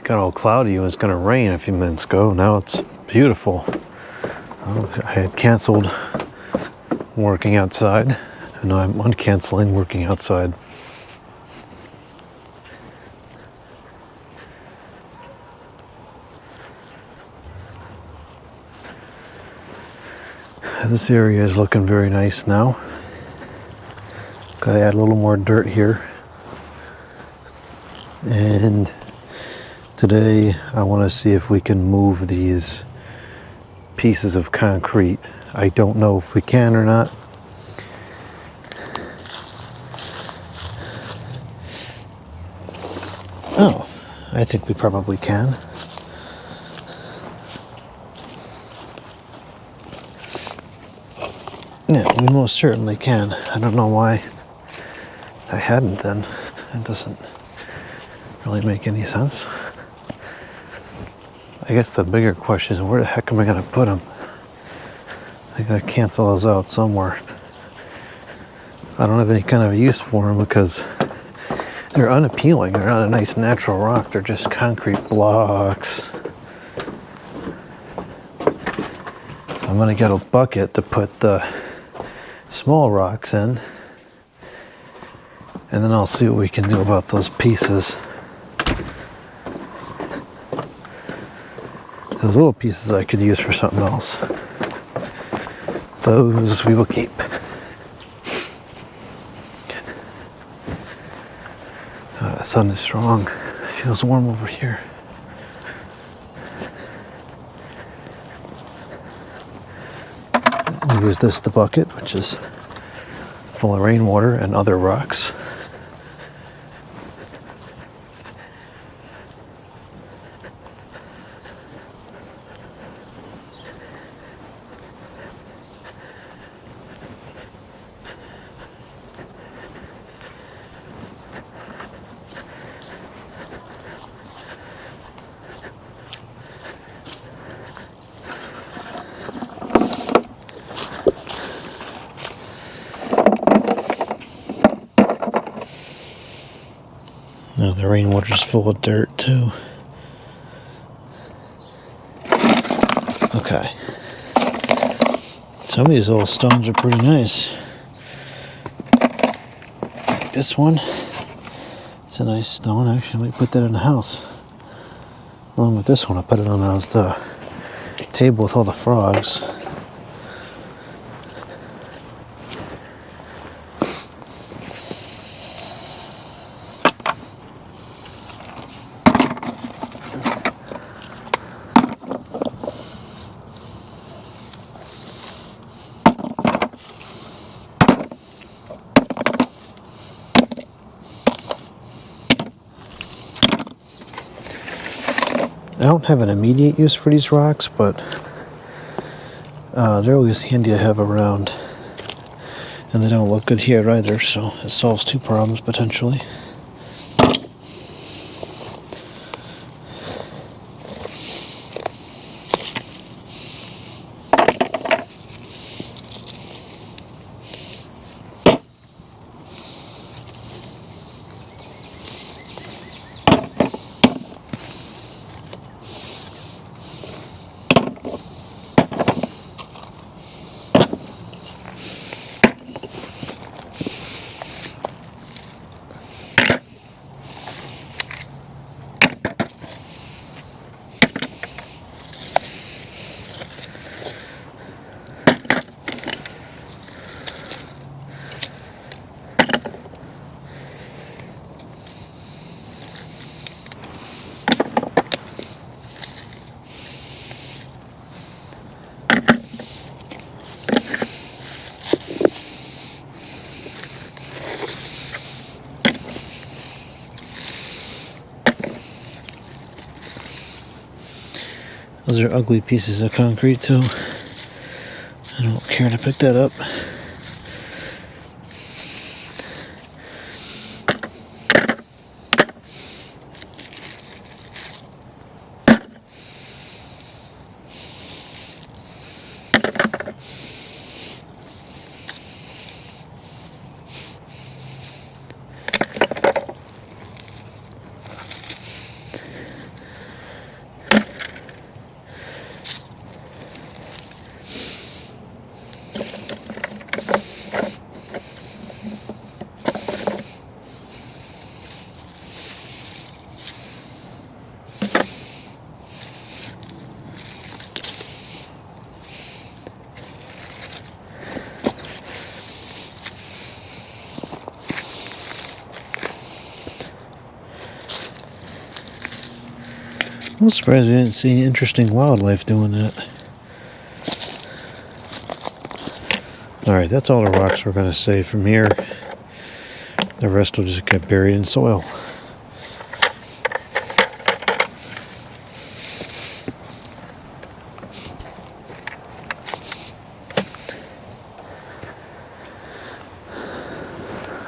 got all cloudy. It was going to rain a few minutes ago. Now it's beautiful. I had canceled working outside, and now I'm uncanceling working outside. This area is looking very nice now. Gotta add a little more dirt here. And today I want to see if we can move these pieces of concrete. I don't know if we can or not. Oh, I think we probably can. Yeah, we most certainly can. I don't know why I hadn't then. It doesn't really make any sense. I guess the bigger question is, where the heck am I going to put them? I got to cancel those out somewhere. I don't have any kind of use for them because they're unappealing. They're not a nice natural rock. They're just concrete blocks. So I'm going to get a bucket to put the small rocks in, and then I'll see what we can do about those pieces. Those little pieces I could use for something else. Those we will keep. The sun is strong. It feels warm over here. We use this, the bucket, which is full of rainwater and other rocks. Now the rainwater's full of dirt too. Okay. Some of these old stones are pretty nice. Like this one. It's a nice stone. Actually, I might put that in the house. Along with this one, I put it on the table with all the frogs. I don't have an immediate use for these rocks, but they're always handy to have around. And they don't look good here either, so it solves two problems potentially. Those are ugly pieces of concrete too. I don't care to pick that up. I'm surprised we didn't see any interesting wildlife doing that. Alright, that's all the rocks we're going to save from here. The rest will just get buried in soil.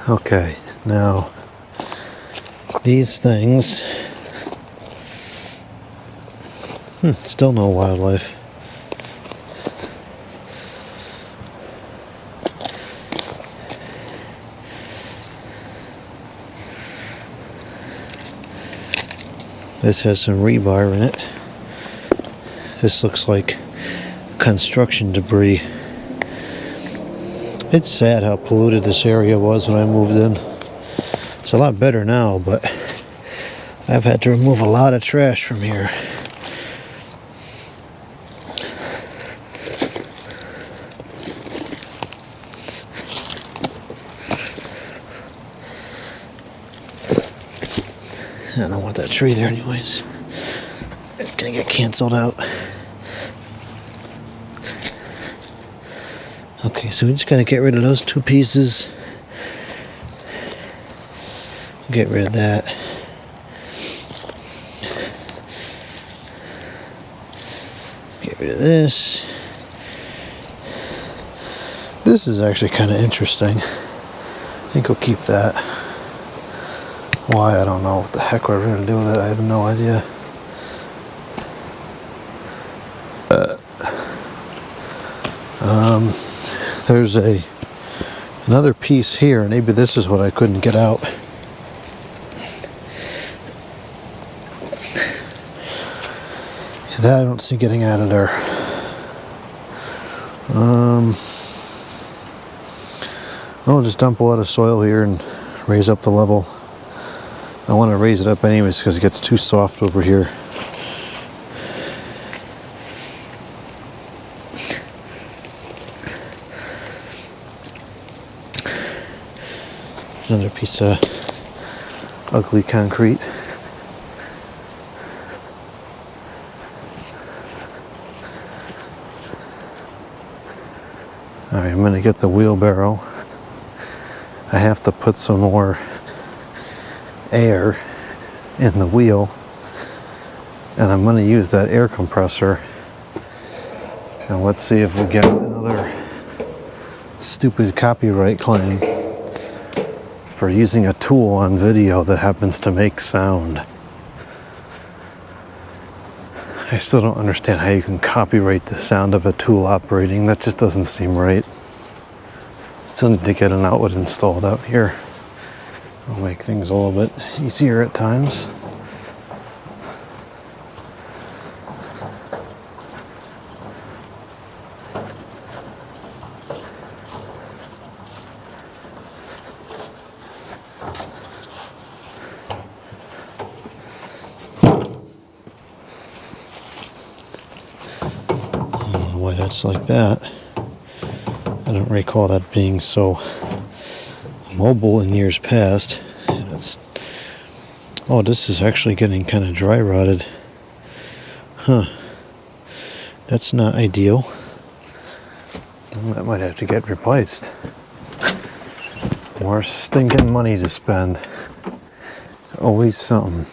Okay, now these things, still no wildlife. This has some rebar in it. This looks like construction debris. It's sad how polluted this area was when I moved in. It's a lot better now, but I've had to remove a lot of trash from here. I don't want that tree there anyways. It's gonna get canceled out. Okay, so we just gotta get rid of those two pieces. Get rid of that. Get rid of this. This is actually kind of interesting. I think we'll keep that. Why, I don't know what the heck we're going to do with it. I have no idea. There's another piece here. Maybe this is what I couldn't get out. That I don't see getting out of there. I'll just dump a lot of soil here and raise up the level. I want to raise it up anyways because it gets too soft over here. Another piece of ugly concrete. Alright, I'm going to get the wheelbarrow. I have to put some more air in the wheel, and I'm going to use that air compressor, and let's see if we get another stupid copyright claim for using a tool on video that happens to make sound. I still don't understand how you can copyright the sound of a tool operating. That just doesn't seem right. Still need to get an outlet installed out here. It'll make things a little bit easier at times. I don't know why that's like that. I don't recall that being so mobile in years past. And it's, oh, this is actually getting kind of dry rotted. Huh. That's not ideal. Well, that might have to get replaced. More stinking money to spend. It's always something.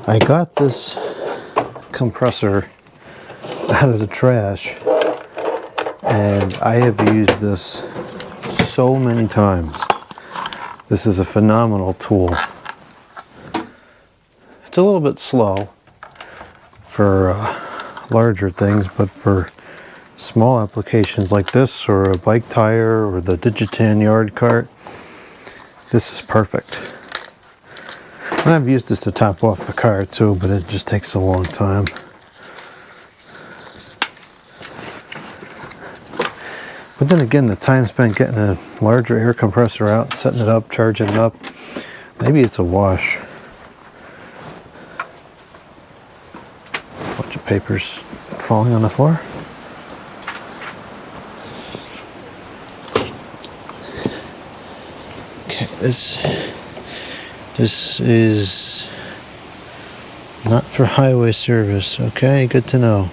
I got this compressor out of the trash, and I have used this so many times. This is a phenomenal tool. It's a little bit slow for larger things, but for small applications like this, or a bike tire, or the Digitan yard cart, this is perfect. And I've used this to top off the car too, but it just takes a long time. But then again, the time spent getting a larger air compressor out, setting it up, charging it up, maybe it's a wash. Bunch of papers falling on the floor. This is not for highway service. Okay, good to know.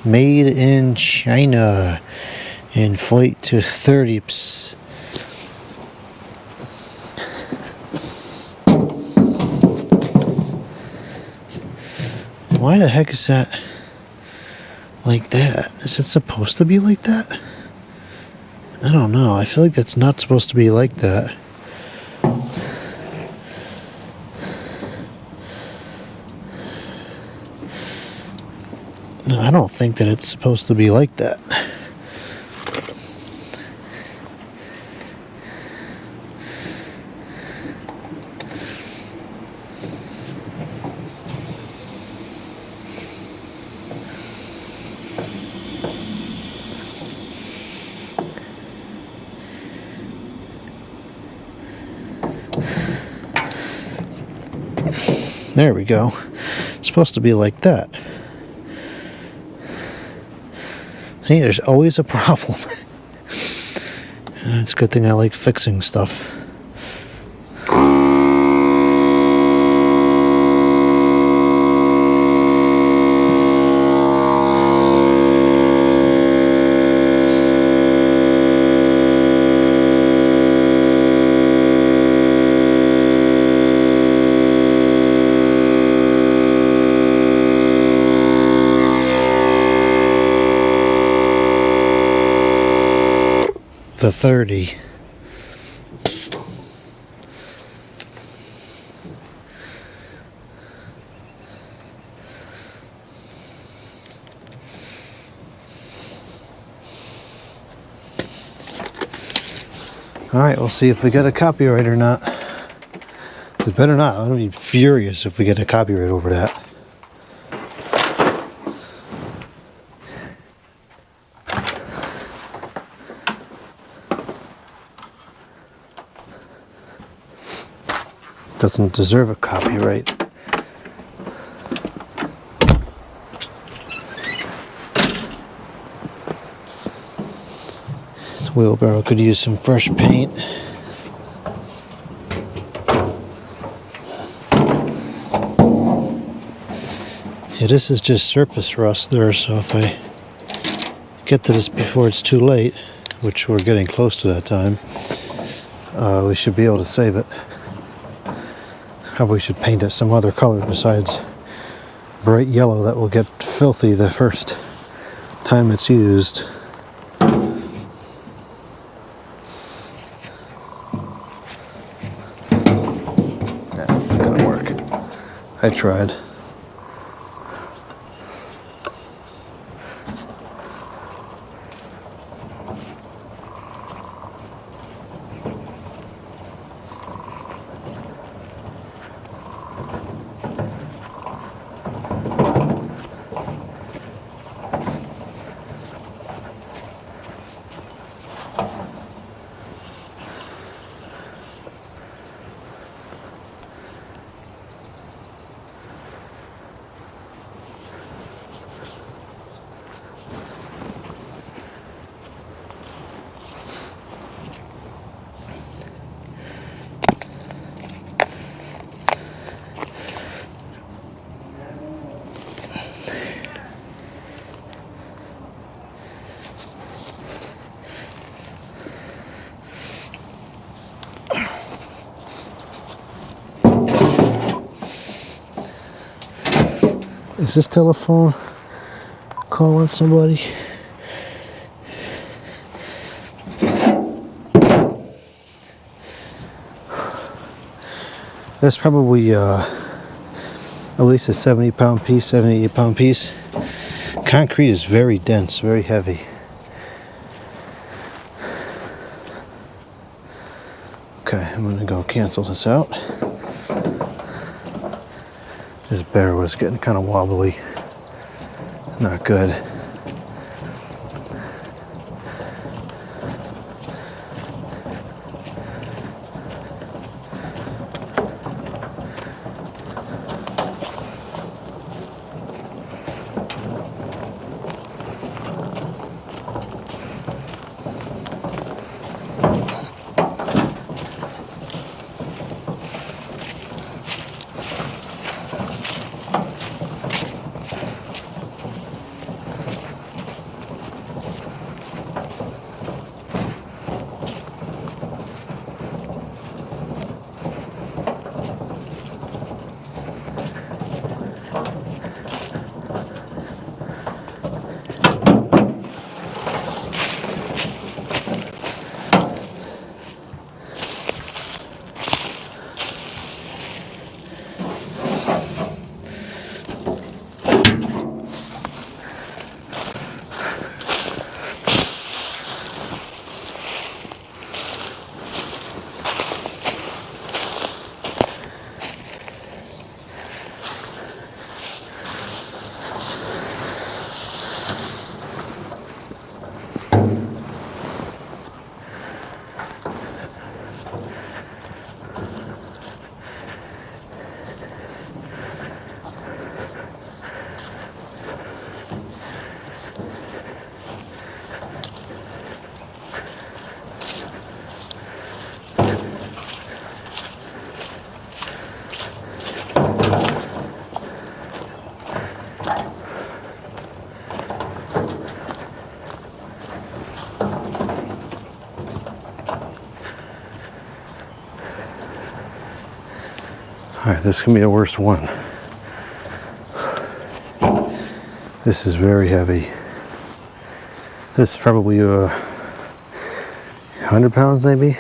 Made in China. Inflate to 30. Psst. Why the heck is that like that? Is it supposed to be like that? I don't know. I feel like that's not supposed to be like that. No, I don't think that it's supposed to be like that. There we go. It's supposed to be like that. Hey, there's always a problem. It's a good thing I like fixing stuff. The 30. All right, we'll see if we get a copyright or not. We better not. I'm gonna be furious if we get a copyright over that. Doesn't deserve a copyright. This wheelbarrow could use some fresh paint. Yeah, this is just surface rust there, so if I get to this before it's too late, which we're getting close to that time, we should be able to save it. Probably should paint it some other color besides bright yellow. That will get filthy the first time it's used. That's not gonna work. I tried. Is this telephone calling somebody? That's probably at least a 70-pound piece, 78-pound piece. Concrete is very dense, very heavy. Okay, I'm gonna go cancel this out. This bear was getting kind of wobbly. Not good. Alright, this can be the worst one. This is very heavy. This is probably 100 pounds maybe.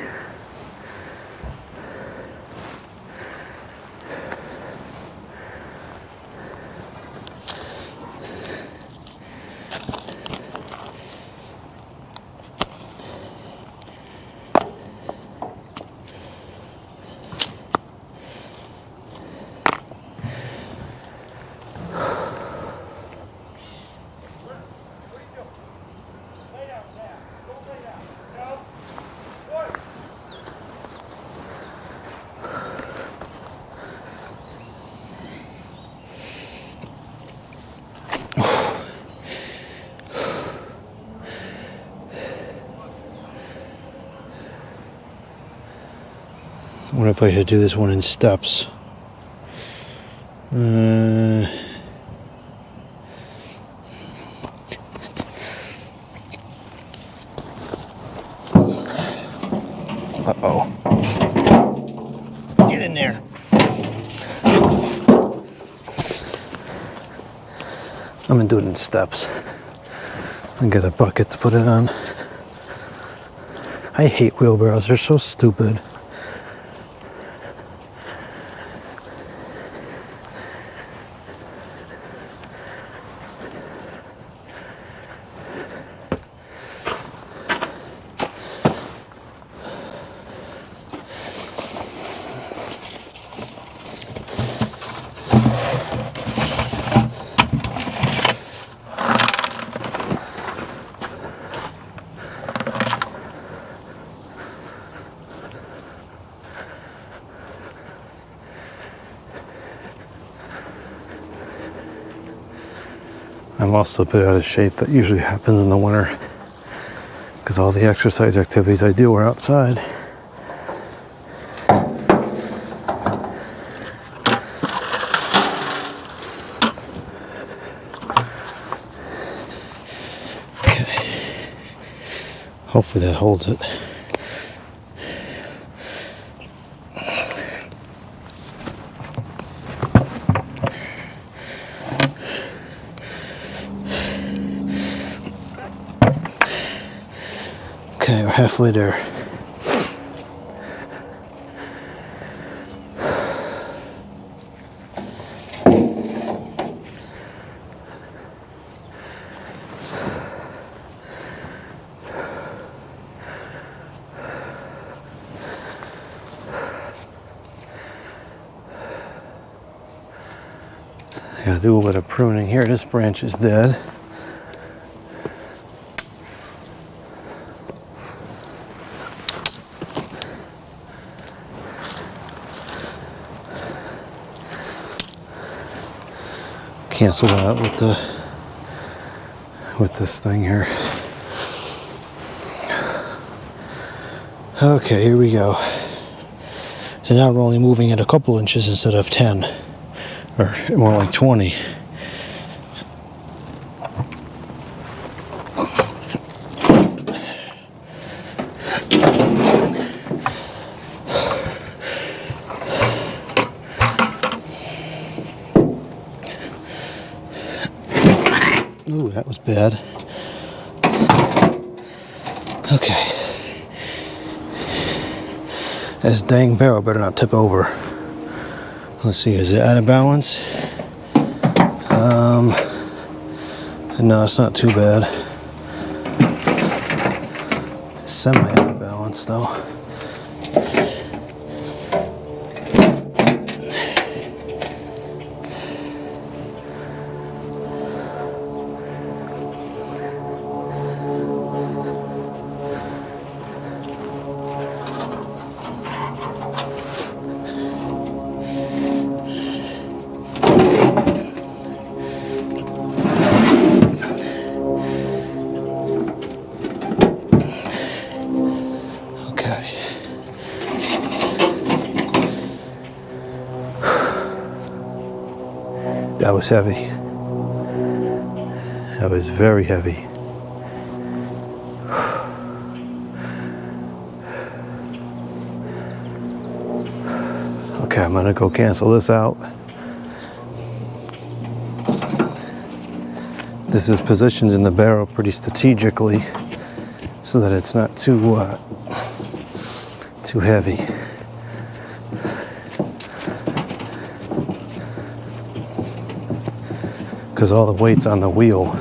I wonder if I should do this one in steps. Uh-oh. Get in there. I'm gonna do it in steps. And get a bucket to put it on. I hate wheelbarrows, they're so stupid. I'm also a bit out of shape. That usually happens in the winter because all the exercise activities I do are outside. Okay. Hopefully that holds it. Okay, we're halfway there. I gotta do a bit of pruning here. This branch is dead. Cancel that with this thing here. Okay, here we go. So now we're only moving it a couple inches instead of 10, or more like 20. Ooh, that was bad. Okay. This dang barrel better not tip over. Let's see, is it out of balance? No, it's not too bad. It's semi out of balance though. That was heavy. That was very heavy. Okay, I'm going to go cancel this out. This is positioned in the barrel pretty strategically so that it's not too heavy. Because all the weight's on the wheel.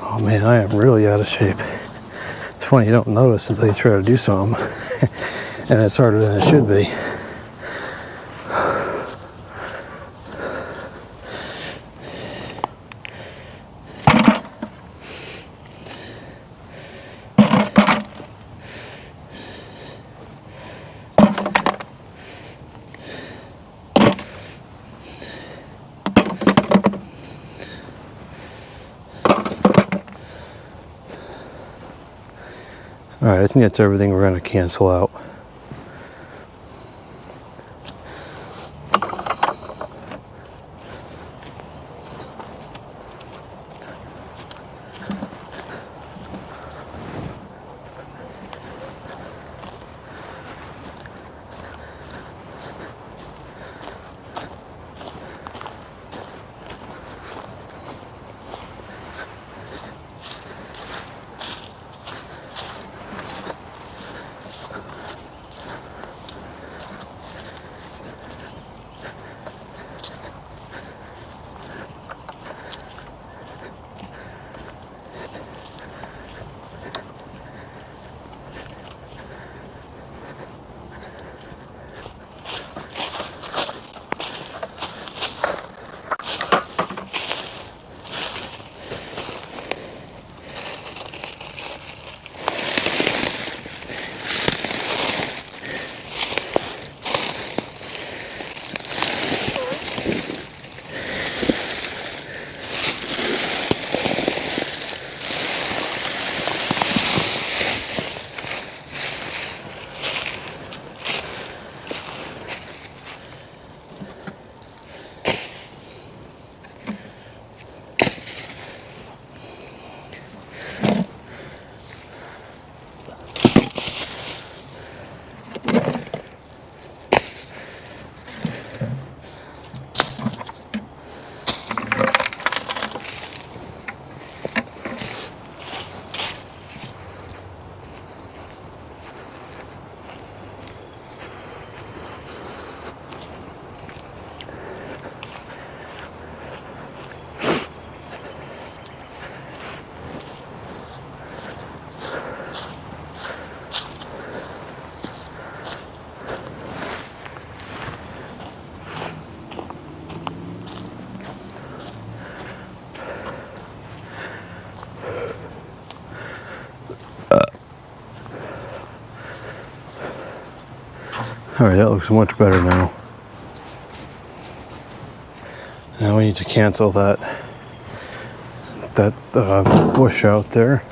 Oh man, I am really out of shape. It's funny, you don't notice until you try to do something. And it's harder than it should be. All right, I think that's everything we're going to cancel out. Alright, that looks much better now. Now we need to cancel that bush out there.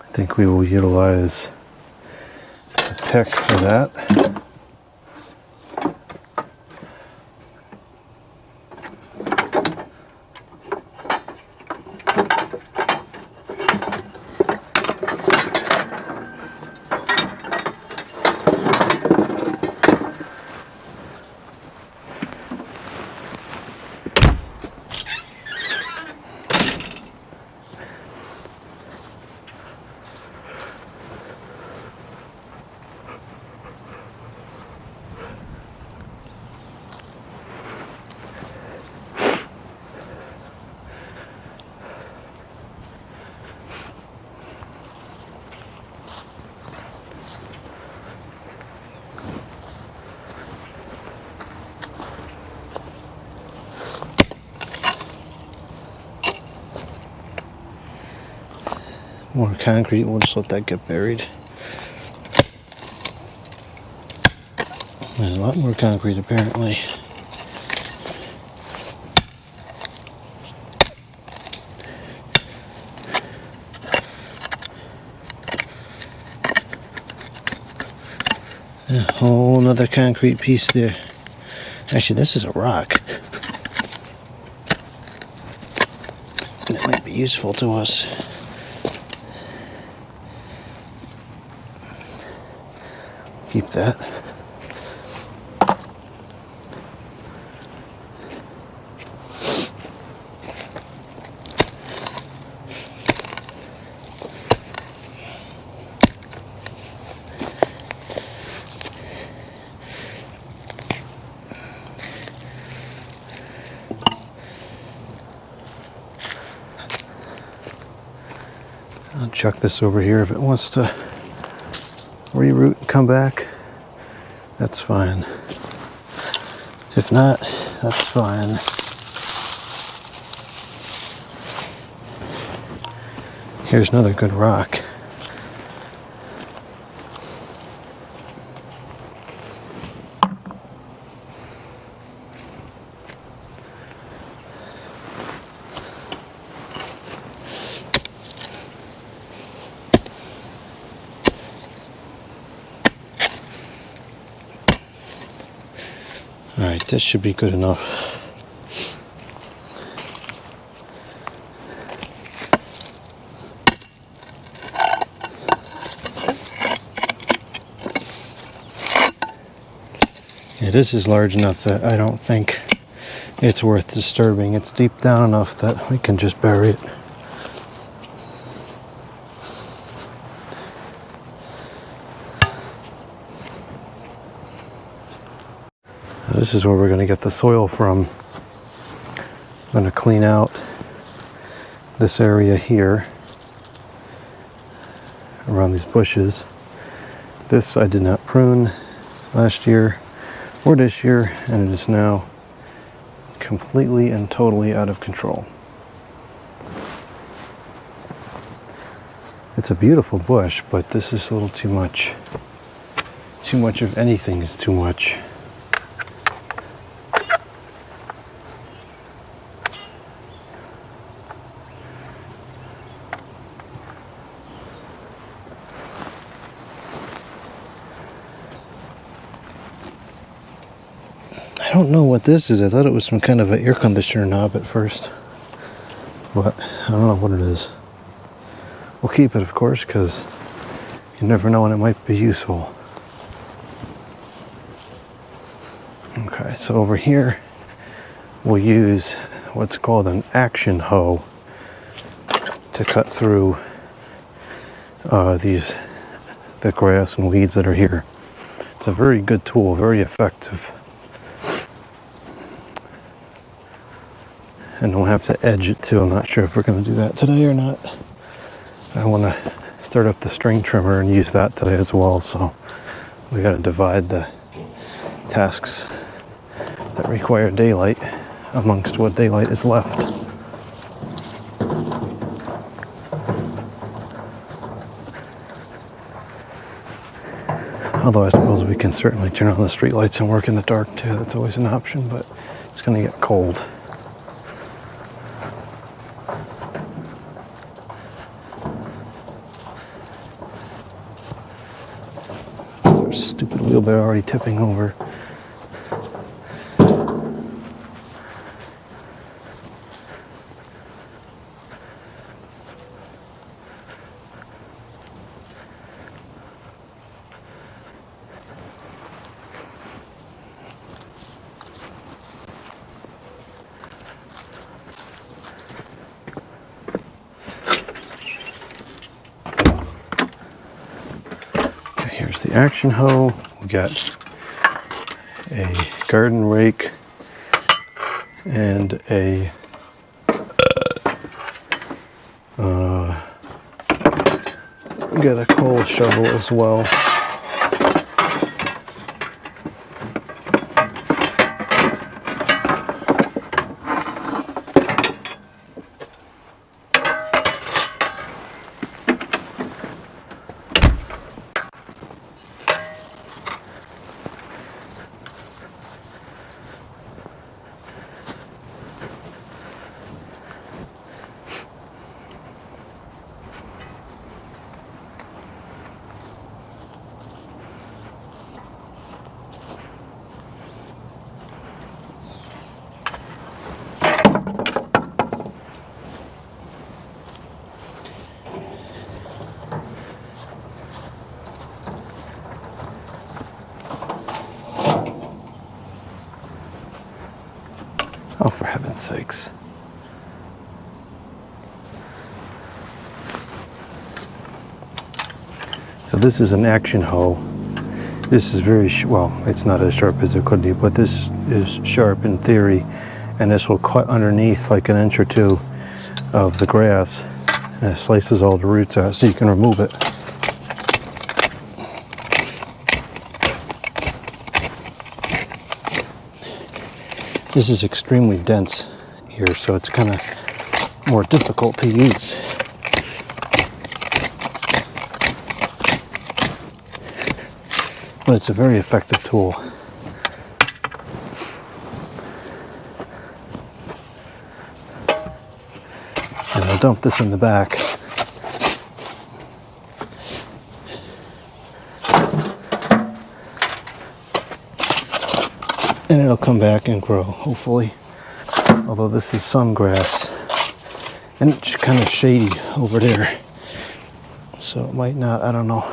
I think we will utilize a pick for that. More concrete, we'll just let that get buried. And a lot more concrete apparently. A whole nother concrete piece there. Actually, this is a rock. That might be useful to us. Keep that. I'll chuck this over here if it wants to reroute and come back. That's fine. If not, that's fine. Here's another good rock. Alright, this should be good enough. Yeah, this is large enough that I don't think it's worth disturbing. It's deep down enough that we can just bury it. This is where we're going to get the soil from. I'm going to clean out this area here around these bushes. This I did not prune last year or this year, and it is now completely and totally out of control. It's a beautiful bush, but this is a little too much. Too much of anything is too much. I don't know what this is. I thought it was some kind of an air conditioner knob at first, but I don't know what it is. We'll keep it, of course, because you never know when it might be useful. Okay, so over here we'll use what's called an action hoe to cut through the grass and weeds that are here. It's a very good tool, very effective. and don't have to edge it too. I'm not sure if we're going to do that today or not. I want to start up the string trimmer and use that today as well, so we got to divide the tasks that require daylight amongst what daylight is left. Although I suppose we can certainly turn on the street lights and work in the dark too. That's always an option, but it's going to get cold. Stupid wheelbarrow already tipping over. Here's the action hoe. We got a garden rake and a we got a coal shovel as well. Oh, for heaven's sakes. So this is an action hoe. This is very, well, it's not as sharp as it could be, but this is sharp in theory, and this will cut underneath like 1 inch or 2 of the grass, and it slices all the roots out so you can remove it. This is extremely dense here, so it's kind of more difficult to use. But it's a very effective tool. And I'll dump this in the back. And it'll come back and grow, hopefully. Although this is some grass, and it's kind of shady over there, so it might not, I don't know.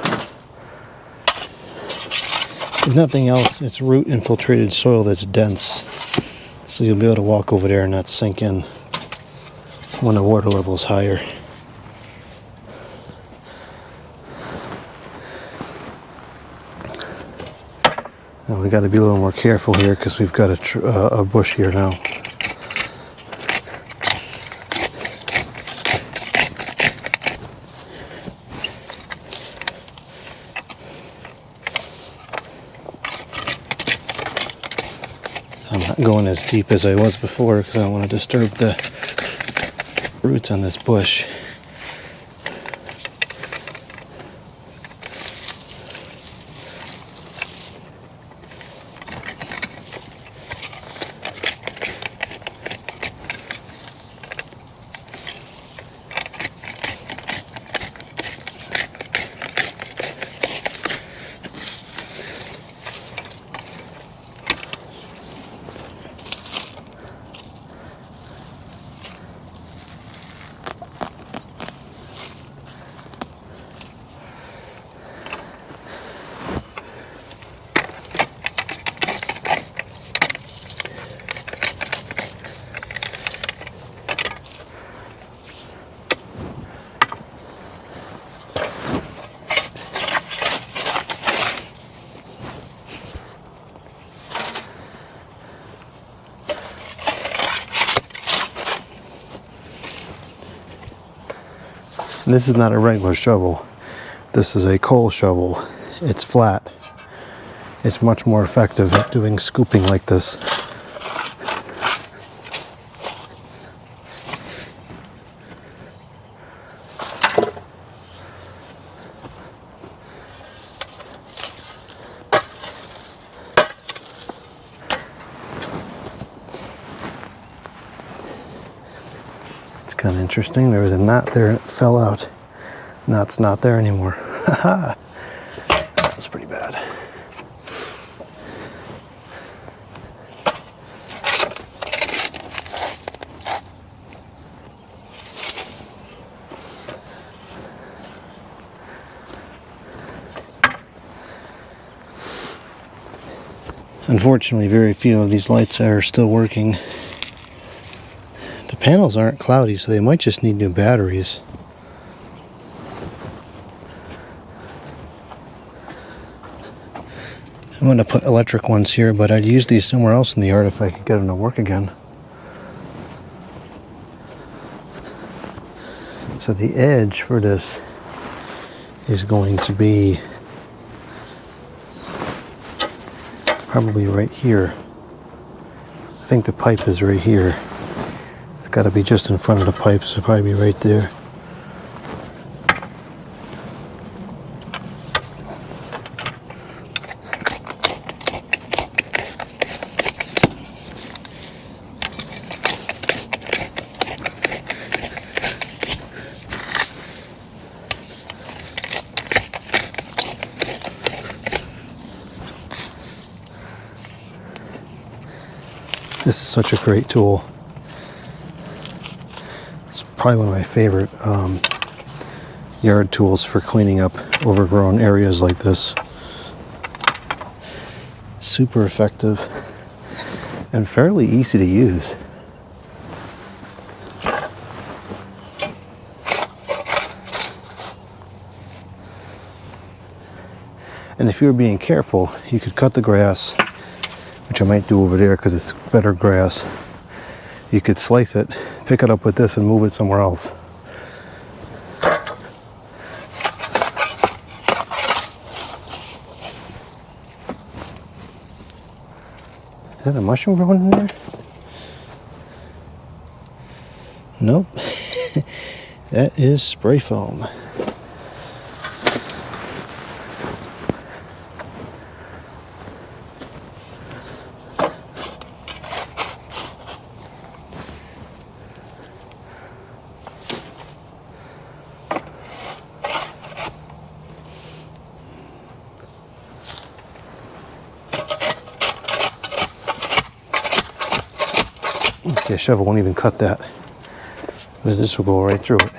If nothing else, it's root infiltrated soil that's dense, so you'll be able to walk over there and not sink in when the water level is higher. And we got to be a little more careful here because we've got a bush here now. I'm not going as deep as I was before because I don't want to disturb the roots on this bush. And this is not a regular shovel. This is a coal shovel. It's flat. It's much more effective at doing scooping like this. Kind of interesting. There was a knot there and it fell out. Knot's not there anymore. Haha. That was pretty bad. Unfortunately, very few of these lights are still working. The panels aren't cloudy, so they might just need new batteries. I'm going to put electric ones here, but I'd use these somewhere else in the yard if I could get them to work again. So the edge for this is going to be probably right here. I think the pipe is right here. It's got to be just in front of the pipe, so probably be right there. This is such a great tool. It's probably one of my favorite yard tools for cleaning up overgrown areas like this. Super effective and fairly easy to use. And if you were being careful, you could cut the grass, which I might do over there because it's better grass. You could slice it, pick it up with this, and move it somewhere else. Is that a mushroom growing in there? Nope. That is spray foam. Okay, a shovel won't even cut that, but this will go right through it.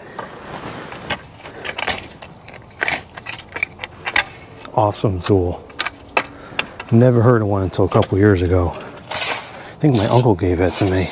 Awesome tool. Never heard of one until a couple years ago. I think my uncle gave that to me.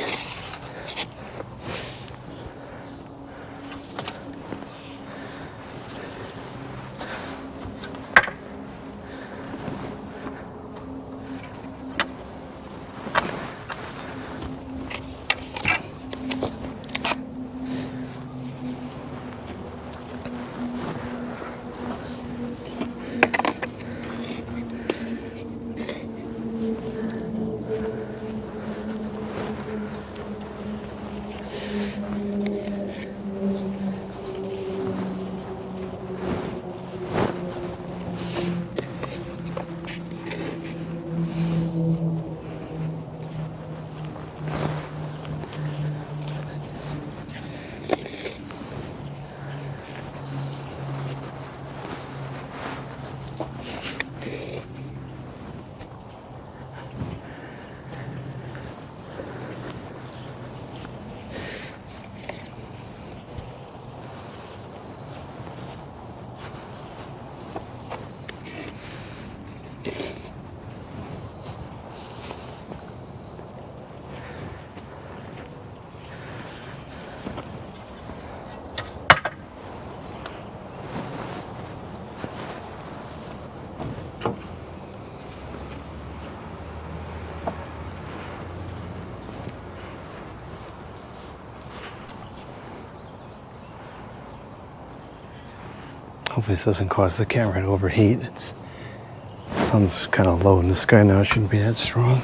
Hopefully this doesn't cause the camera to overheat. The sun's kind of low in the sky now. It shouldn't be that strong.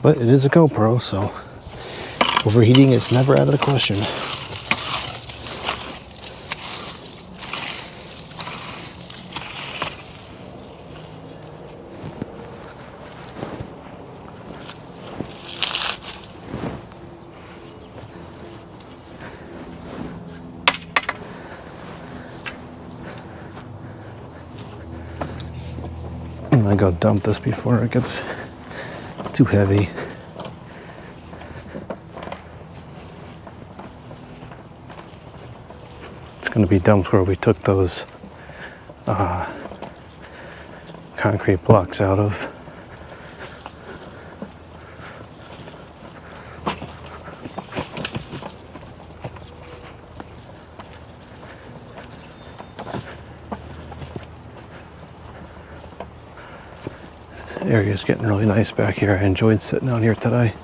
But it is a GoPro, so overheating is never out of the question. I'm gonna go dump this before it gets too heavy. It's gonna be dumped where we took those concrete blocks out of. This area is getting really nice back here. I enjoyed sitting out here today.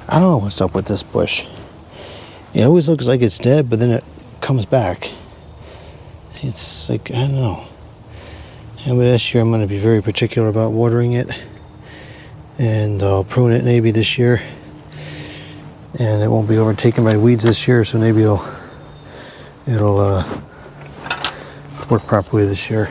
I don't know what's up with this bush. It always looks like it's dead, but then it comes back. It's like, I don't know. And this year I'm going to be very particular about watering it. And I'll prune it maybe this year. And it won't be overtaken by weeds this year, so maybe it'll work properly this year.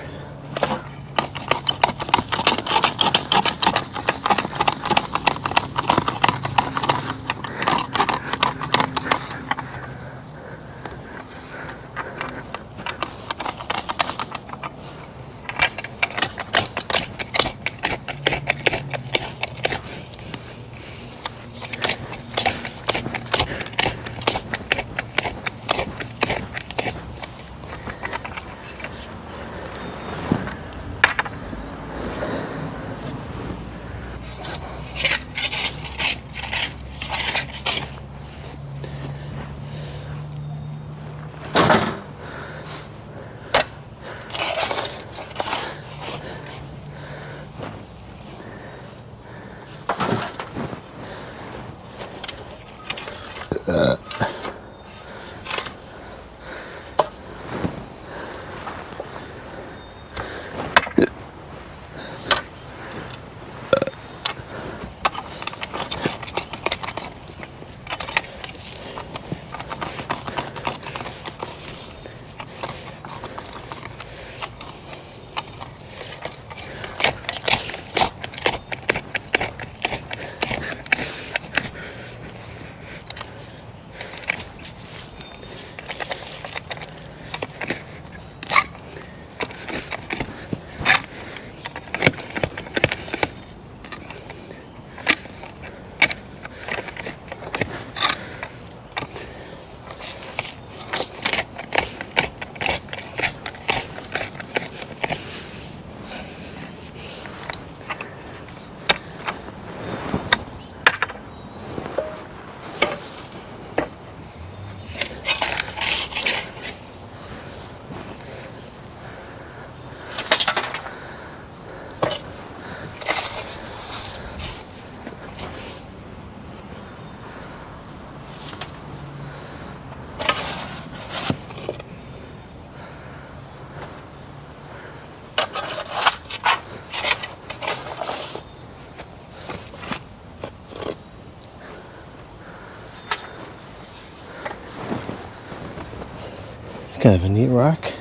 Kind of a neat rock.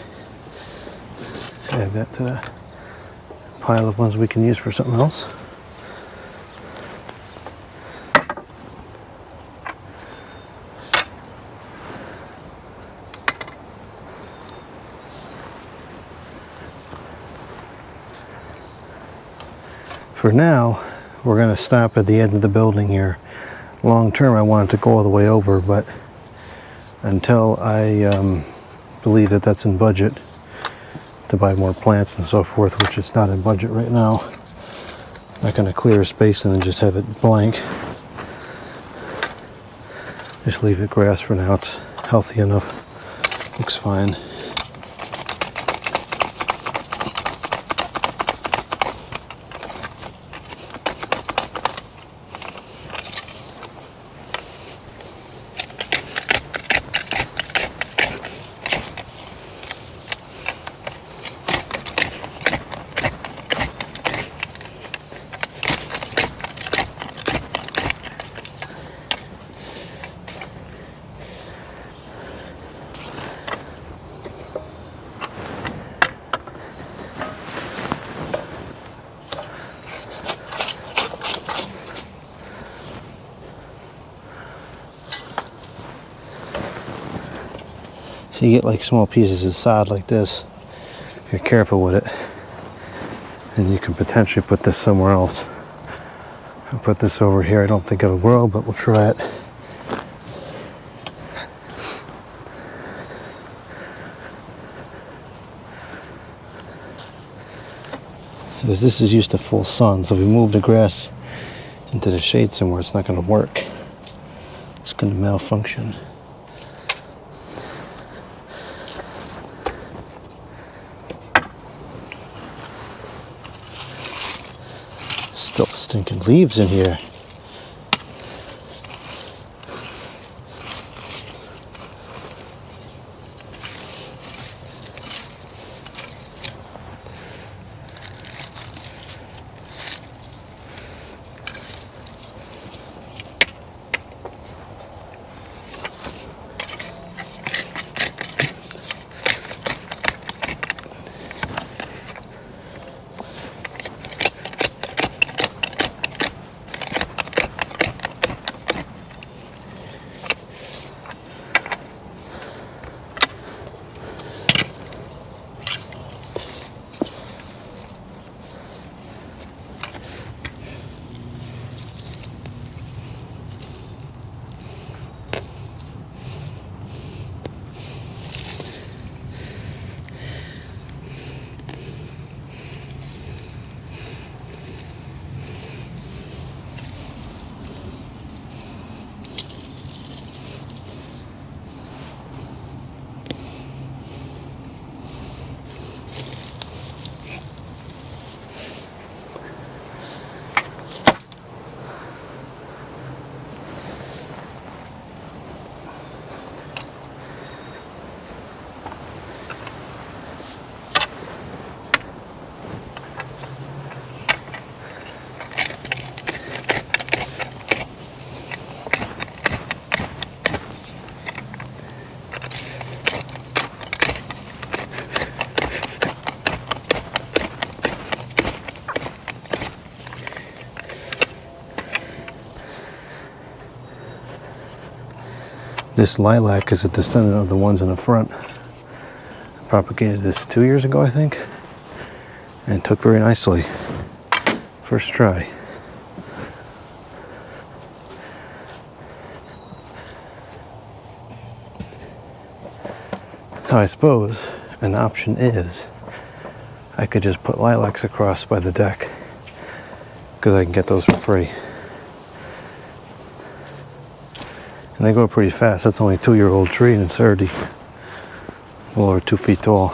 Add that to the pile of ones we can use for something else. for now, we're going to stop at the end of the building here. Long term, I want it to go all the way over, but until I believe that that's in budget to buy more plants and so forth, which is not in budget right now, I'm not going to clear space and then just have it blank. Just leave it grass for now. It's healthy enough. Looks fine. So you get like small pieces of sod like this. If you're careful with it, and you can potentially put this somewhere else. I'll put this over here. I don't think it'll grow, but we'll try it. Because this is used to full sun, so if we move the grass into the shade somewhere, it's not going to work. It's going to malfunction. Still stinking leaves in here. This lilac is a descendant of the ones in the front. I propagated this 2 years ago, I think, and it took very nicely. First try. Now I suppose an option is I could just put lilacs across by the deck, because I can get those for free. And they grow pretty fast. That's only a 2-year-old tree and it's already well over 2 feet tall.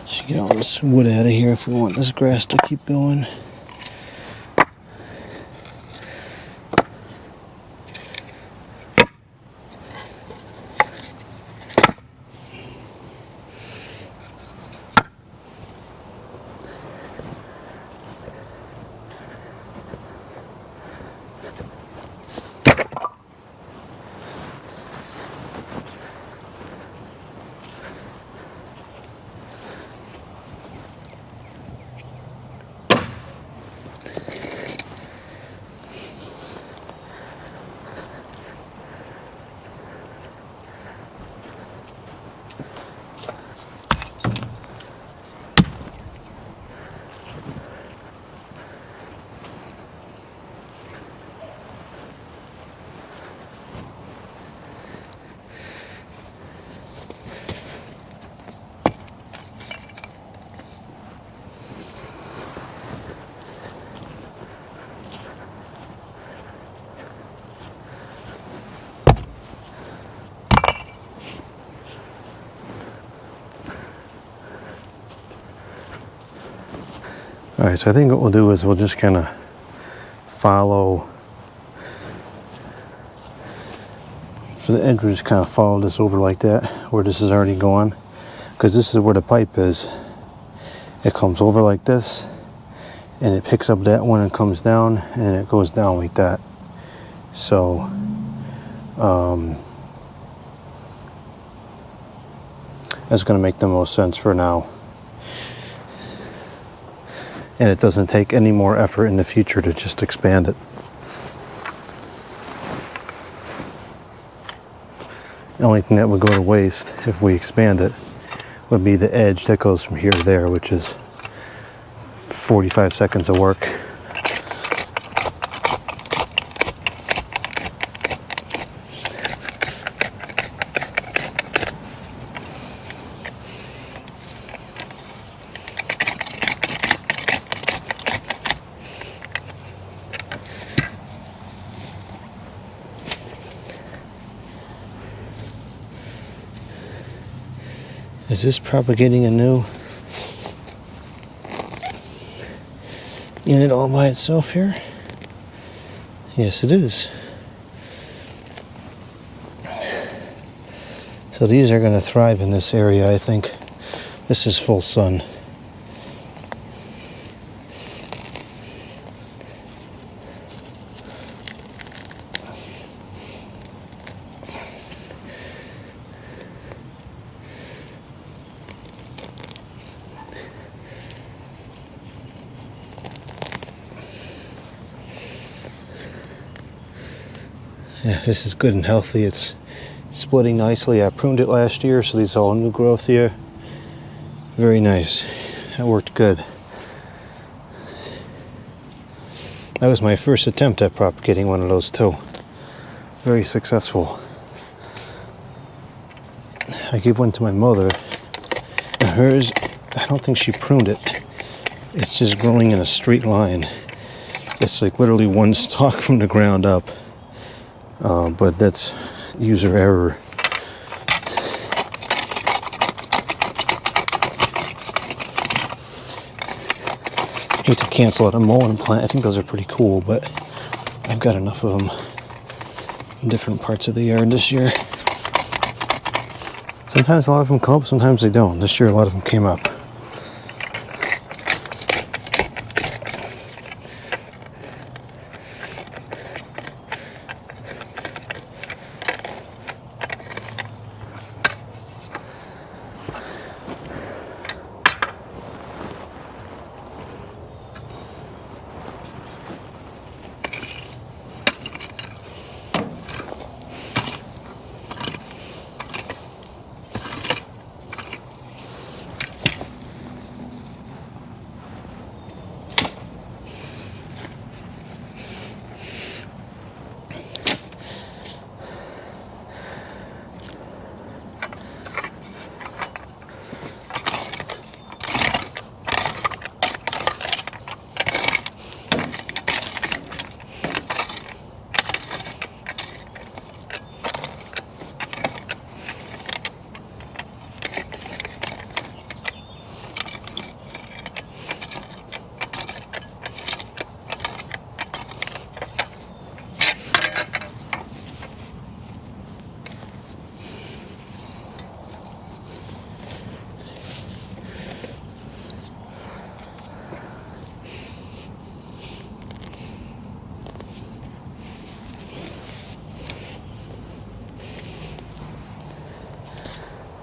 Should get all this wood out of here if we want this grass to keep going. Alright, so I think what we'll do is we'll just kind of follow, for the edge, we'll just kind of follow this over like that, where this is already going, because this is where the pipe is. It comes over like this, and it picks up that one and comes down, and it goes down like that. So, that's going to make the most sense for now. And it doesn't take any more effort in the future to just expand it. The only thing that would go to waste if we expand it would be the edge that goes from here to there, which is 45 seconds of work. Is this propagating a new unit all by itself here? Yes, it is. So these are going to thrive in this area, I think. This is full sun. Yeah, this is good and healthy. It's splitting nicely. I pruned it last year, so these are all new growth here. Very nice. That worked good. That was my first attempt at propagating one of those too. Very successful. I gave one to my mother, and hers, I don't think she pruned it. It's just growing in a straight line. It's like literally one stalk from the ground up. But that's user error. Hate to cancel out a mullein plant. I think those are pretty cool, but I've got enough of them in different parts of the yard this year. Sometimes a lot of them come up, sometimes they don't. This year a lot of them came up.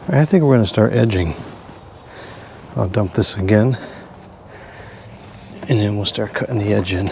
I think we're going to start edging. I'll dump this again, and then we'll start cutting the edge in.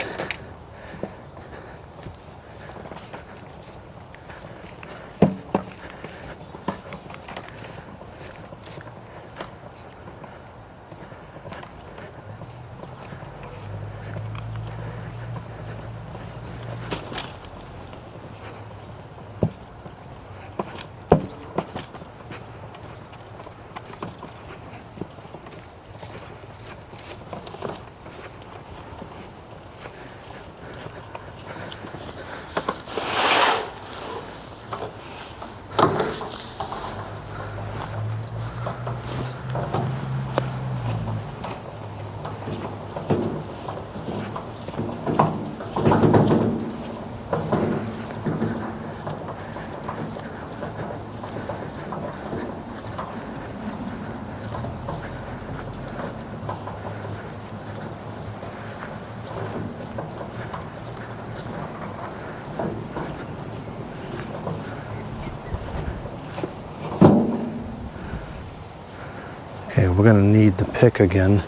Okay, we're going to need the pick again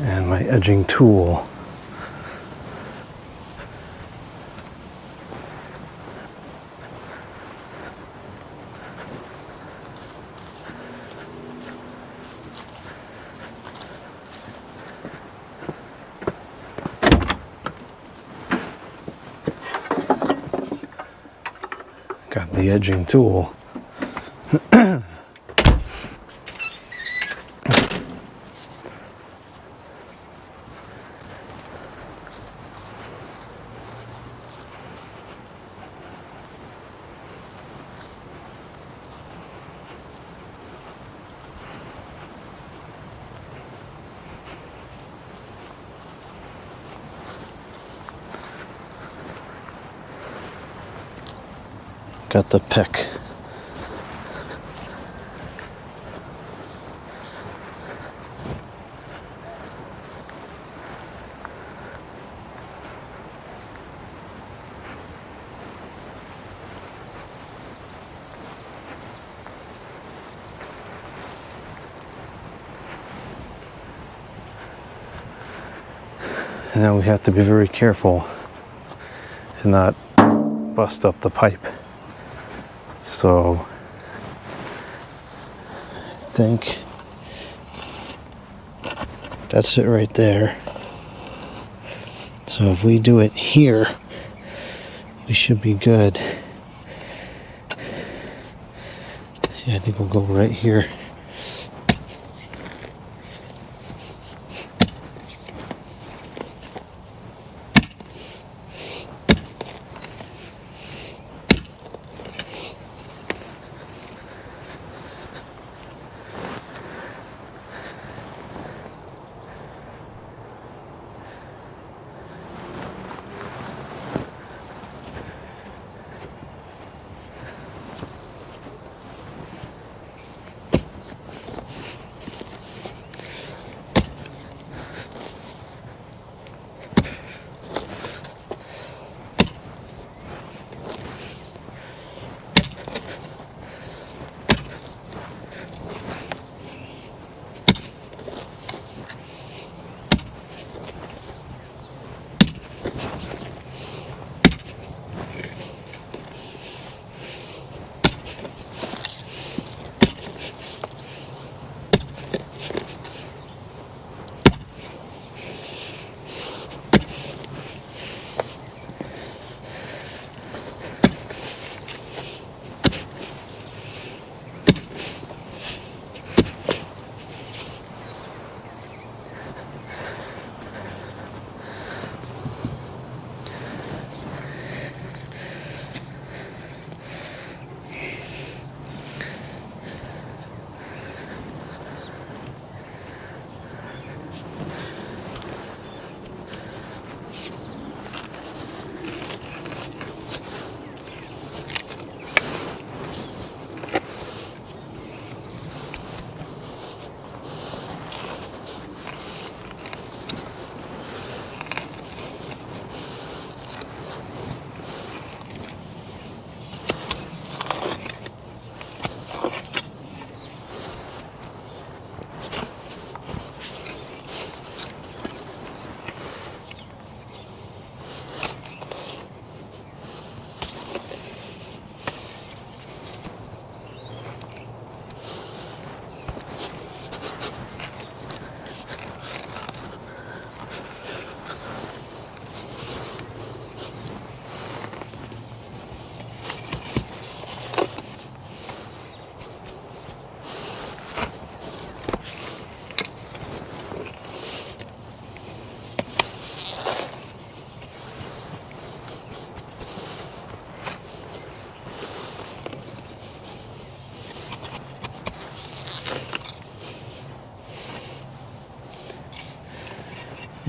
and my edging tool. Got the edging tool. Got the pick. And now we have to be very careful to not bust up the pipe. So I think that's it right there. So if we do it here, we should be good. Yeah, I think we'll go right here.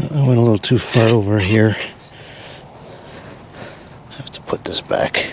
I went a little too far over here. I have to put this back.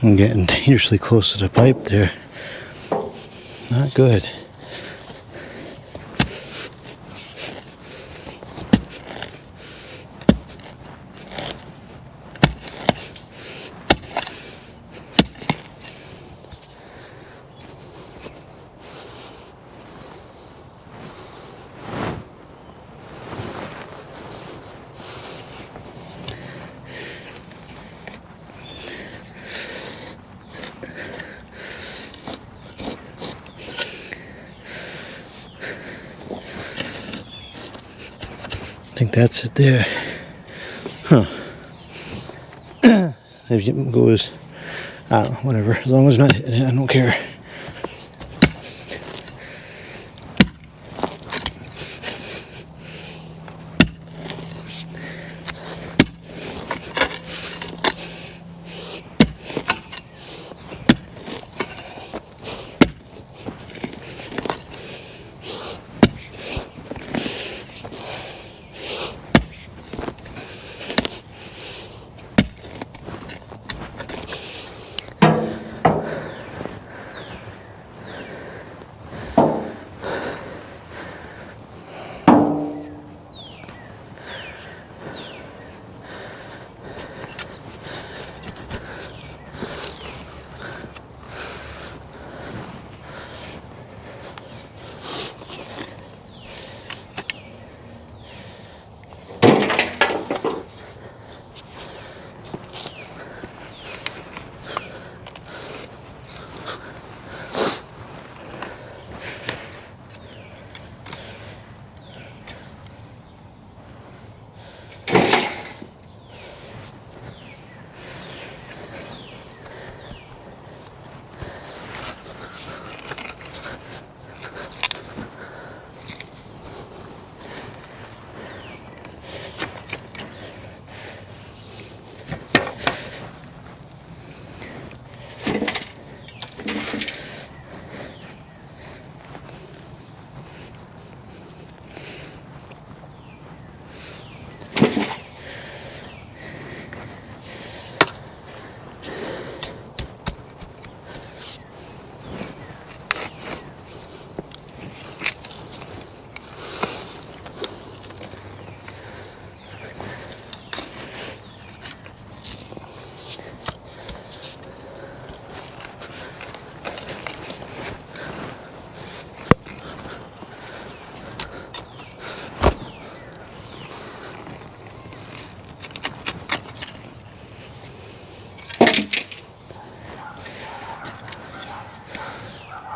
I'm getting dangerously close to the pipe there. Not good. I think that's it there. Huh. If it goes, I don't know, whatever. As long as it's not hitting it, I don't care.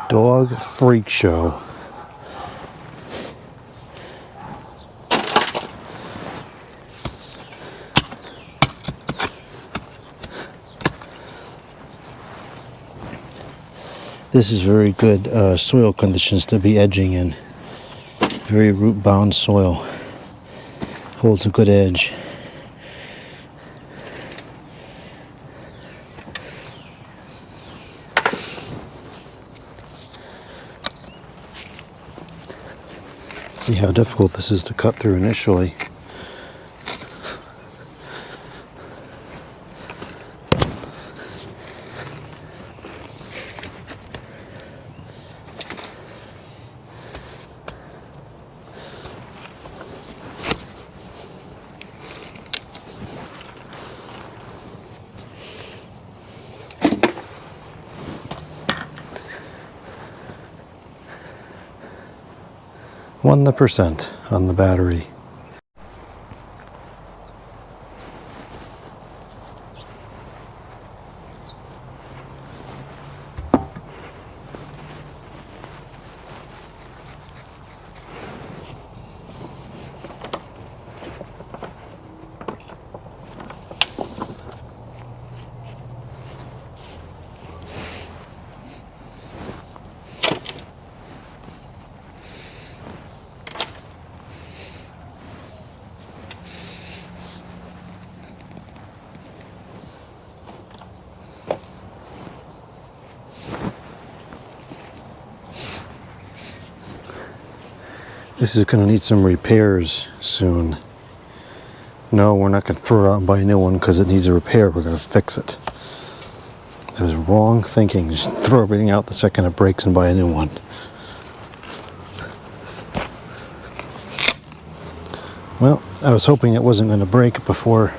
Dog freak show. This is very good soil conditions to be edging in. Very root bound soil. Holds a good edge. See how difficult this is to cut through initially. Won the percent on the battery. This is going to need some repairs soon. No, we're not going to throw it out and buy a new one because it needs a repair. We're going to fix it. That is wrong thinking. Just throw everything out the second it breaks and buy a new one. Well, I was hoping it wasn't going to break before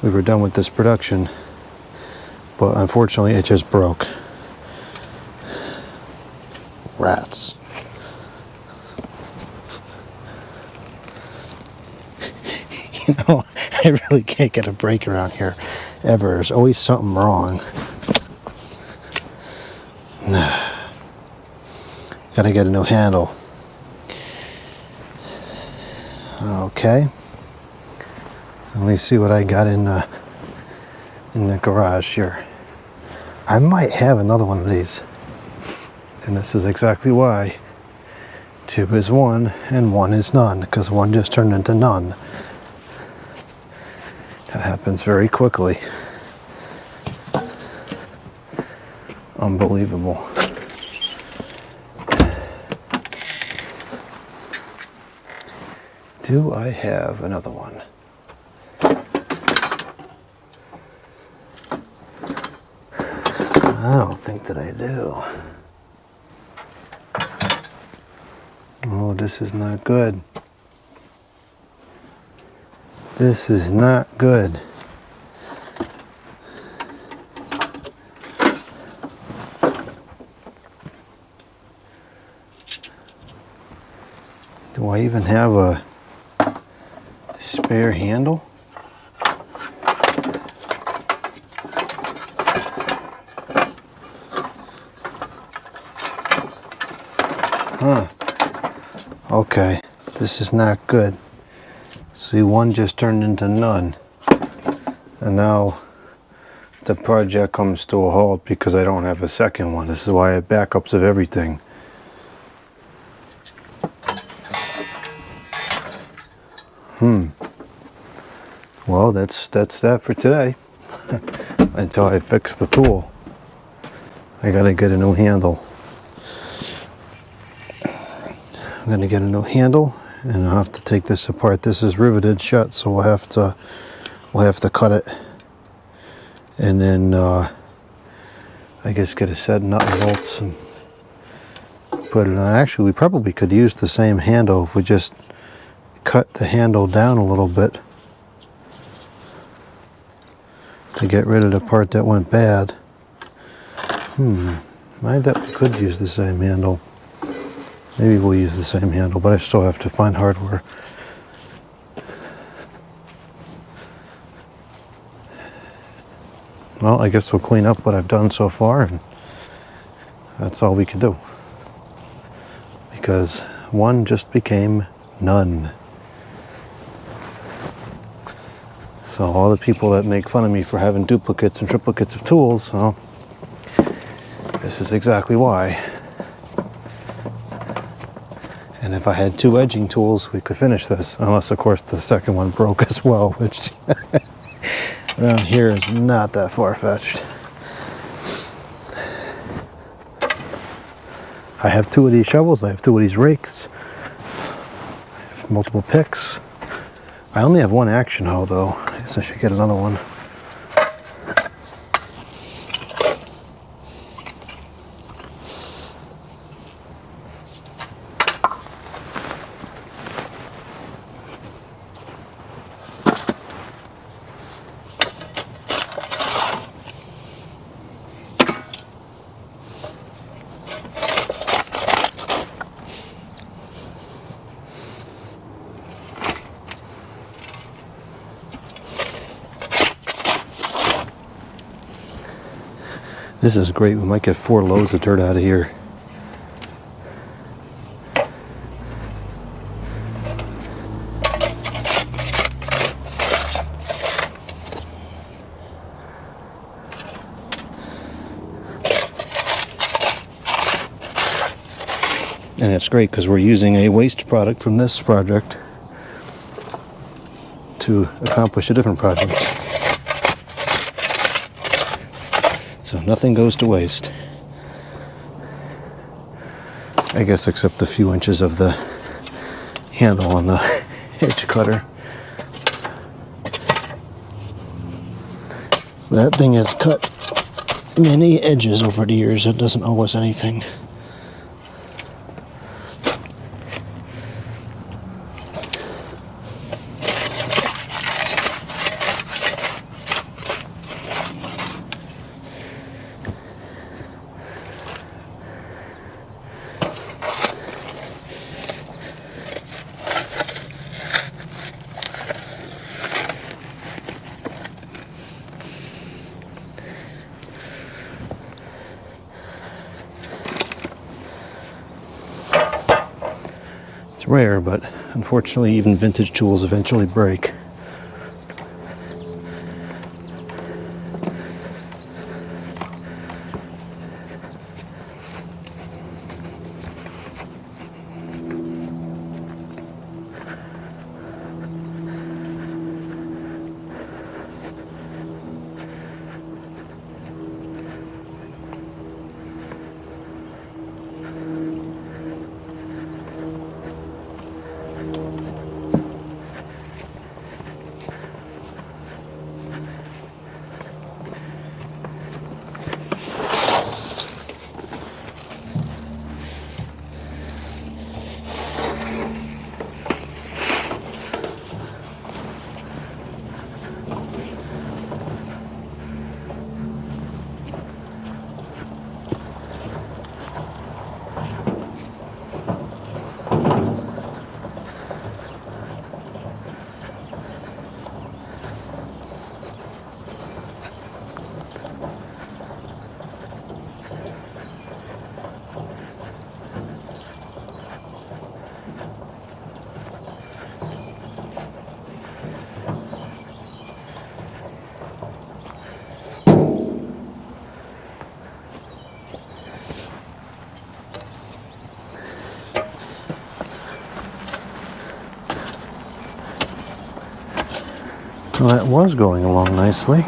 we were done with this production, but unfortunately it just broke. Rats. You know, I really can't get a break around here, ever. There's always something wrong. Gotta get a new handle. Okay. Let me see what I got in the garage here. I might have another one of these. And this is exactly why. 2 is 1 and 1 is none, because 1 just turned into none. That happens very quickly. Unbelievable. Do I have another one? I don't think that I do. Oh, this is not good. This is not good. Do I even have a spare handle? Huh. Okay, this is not good. See, 1 just turned into none. And now the project comes to a halt because I don't have a second one. This is why I have backups of everything. Well, that's that for today. Until I fix the tool. I gotta get a new handle. I'm gonna get a new handle, and I'll have to take this apart. This is riveted shut, so we'll have to cut it, and then I guess get a set of nut and bolts and put it on. Actually, we probably could use the same handle if we just cut the handle down a little bit to get rid of the part that went bad. I bet we could use the same handle. Maybe we'll use the same handle, but I still have to find hardware. Well, I guess we'll clean up what I've done so far, and That's all we could do. Because one just became none. So all the people that make fun of me for having duplicates and triplicates of tools, well, this is exactly why. And if I had 2 edging tools, we could finish this. Unless, of course, the second one broke as well, which around here is not that far-fetched. I have 2 of these shovels, I have 2 of these rakes, I have multiple picks. I only have 1 action hoe though. I guess I should get another one. This is great. We might get 4 loads of dirt out of here. And it's great because we're using a waste product from this project to accomplish a different project. So nothing goes to waste. I guess except the few inches of the handle on the edge cutter. That thing has cut many edges over the years. It doesn't owe us anything. Rare, but unfortunately even vintage tools eventually break. Well, that was going along nicely.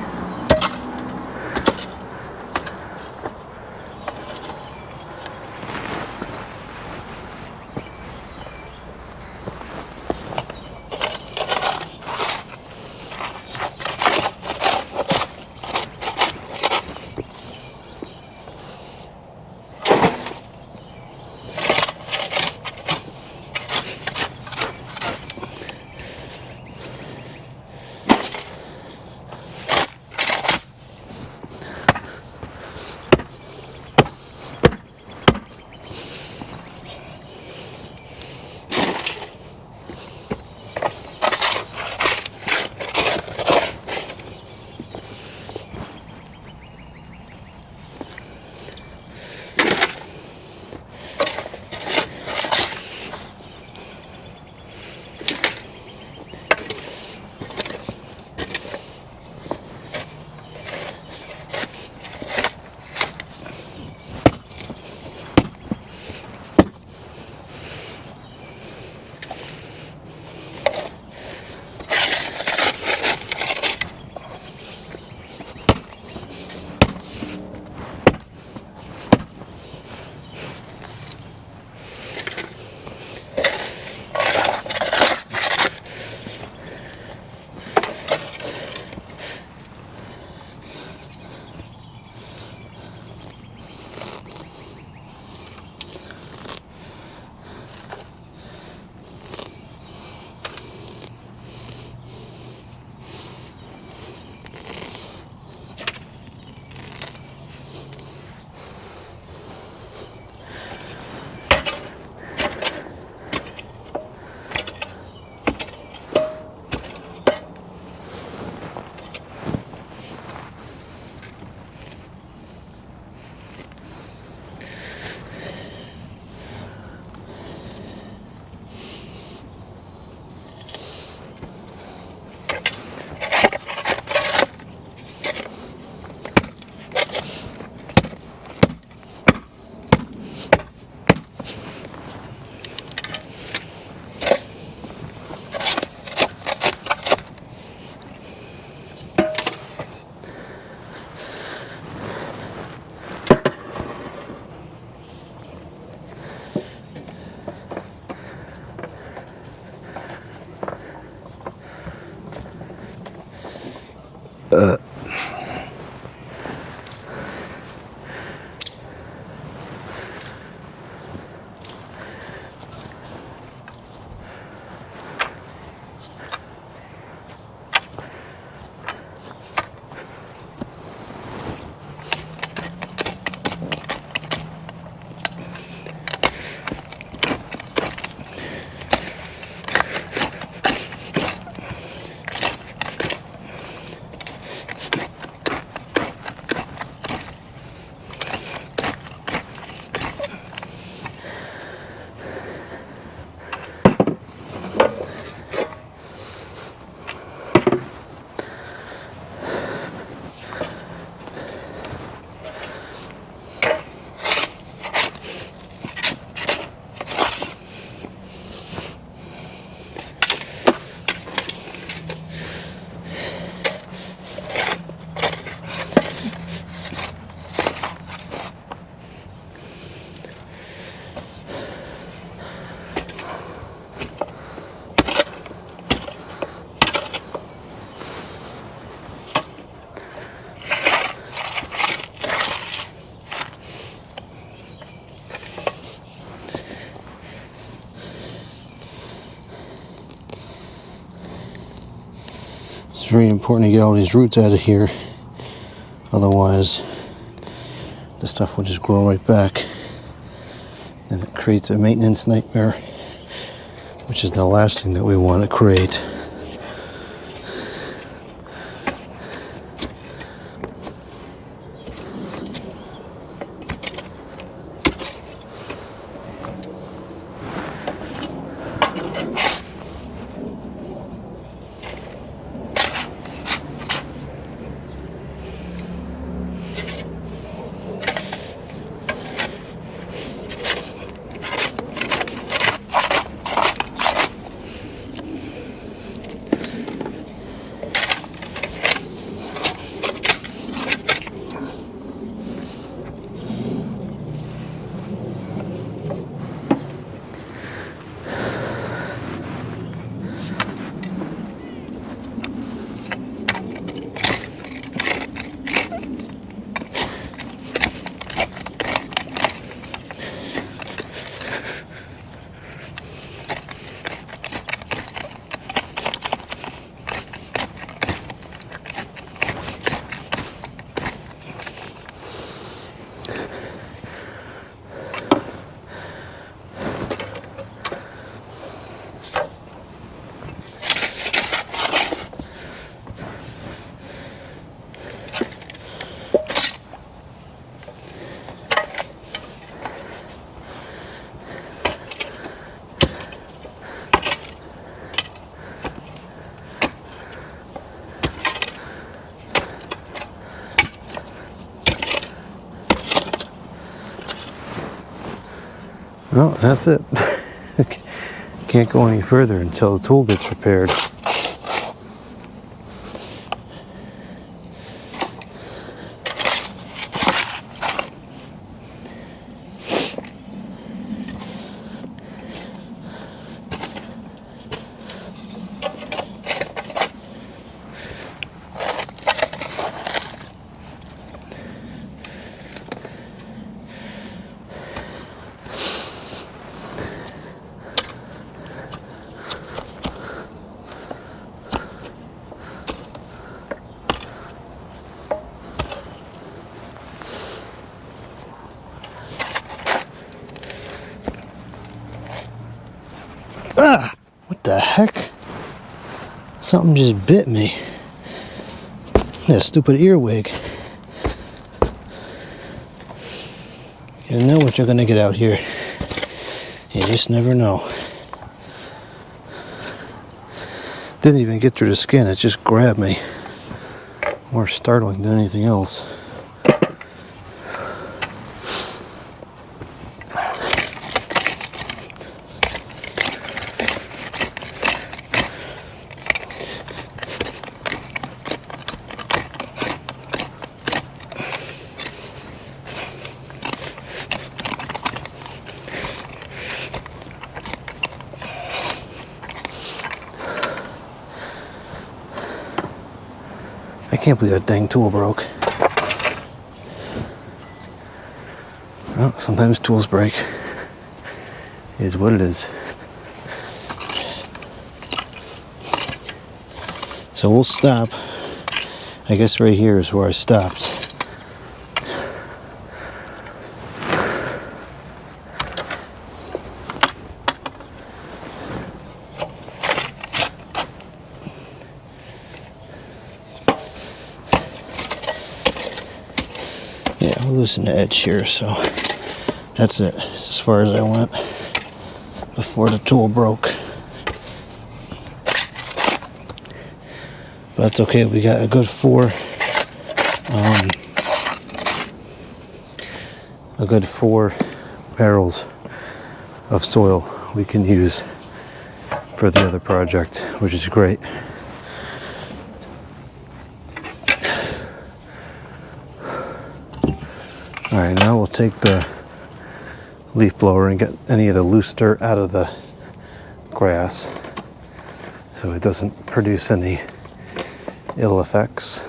It's very important to get all these roots out of here. Otherwise, the stuff will just grow right back. And it creates a maintenance nightmare, which is the last thing that we want to create. Well, that's it. Can't go any further until the tool gets repaired. Ah! What the heck? Something just bit me. That stupid earwig. You don't know what you're gonna get out here. You just never know. Didn't even get through the skin, it just grabbed me. More startling than anything else. I can't believe that dang tool broke. Well, sometimes tools break. It is what it is. So we'll stop. I guess right here is where I stopped. Yeah, we'll loosen the edge here, so that's it. As far as I went before the tool broke. But that's okay, we got a good four barrels of soil we can use for the other project, which is great. Alright, now we'll take the leaf blower and get any of the loose dirt out of the grass so it doesn't produce any ill effects.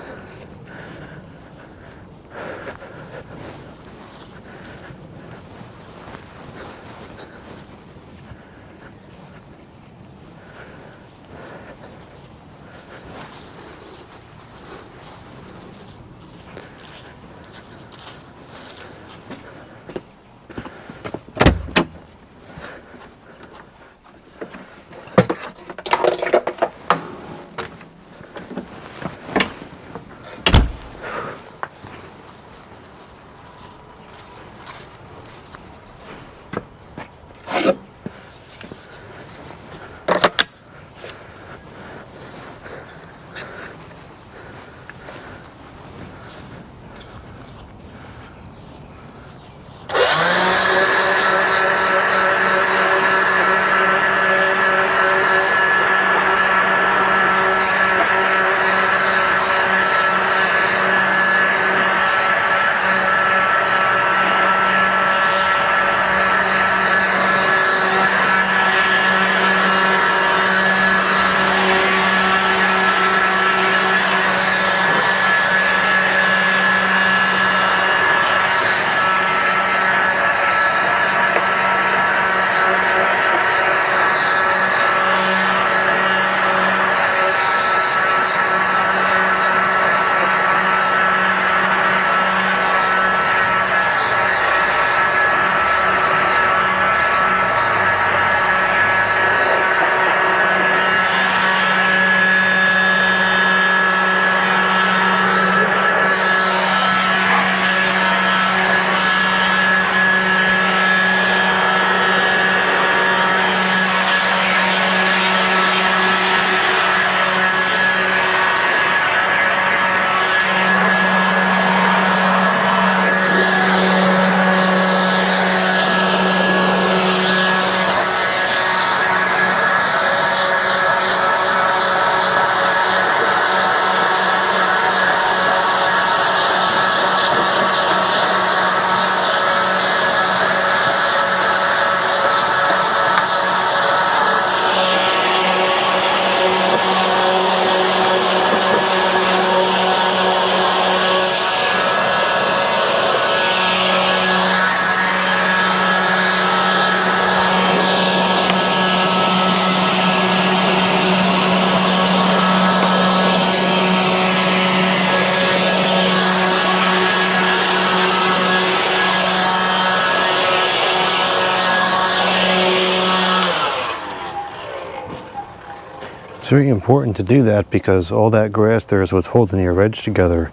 very important to do that because all that grass there is what's holding your edge together.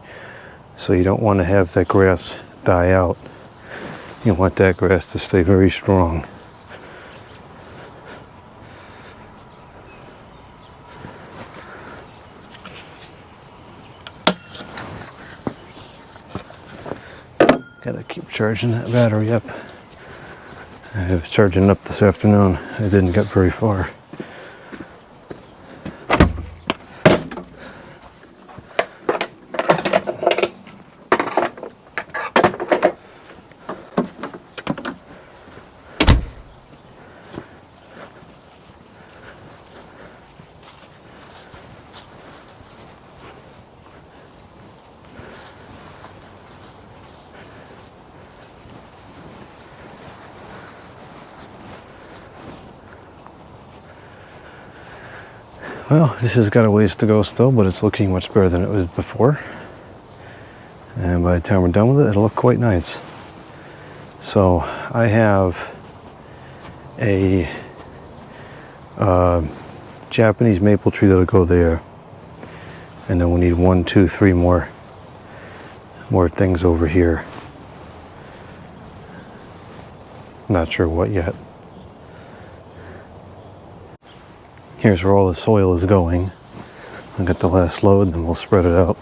So you don't want to have that grass die out. You want that grass to stay very strong. Gotta keep charging that battery up. I was charging up this afternoon. I didn't get very far. Well, this has got a ways to go still, but it's looking much better than it was before. And by the time we're done with it, it'll look quite nice. So I have a Japanese maple tree that'll go there. And then we need 1, 2, 3 more things over here. Not sure what yet. Here's where all the soil is going. I'll get the last load and then we'll spread it out.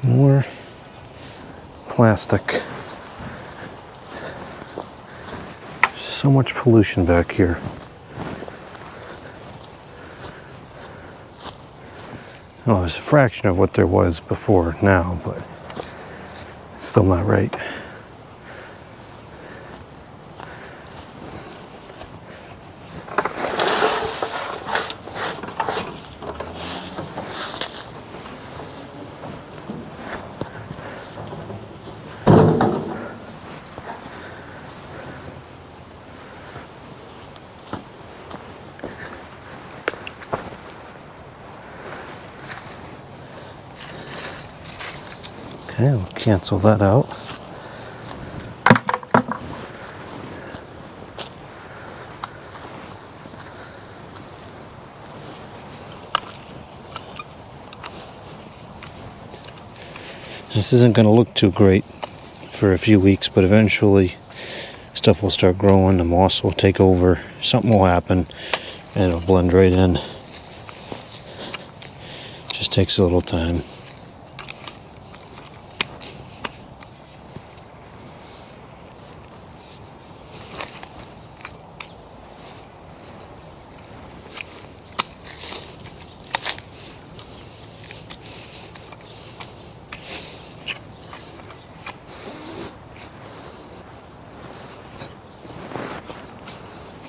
More plastic. So much pollution back here. Well, it's a fraction of what there was before now, but still not right. Okay, we'll cancel that out. This isn't going to look too great for a few weeks, but eventually stuff will start growing, the moss will take over, something will happen, and it'll blend right in. Just takes a little time.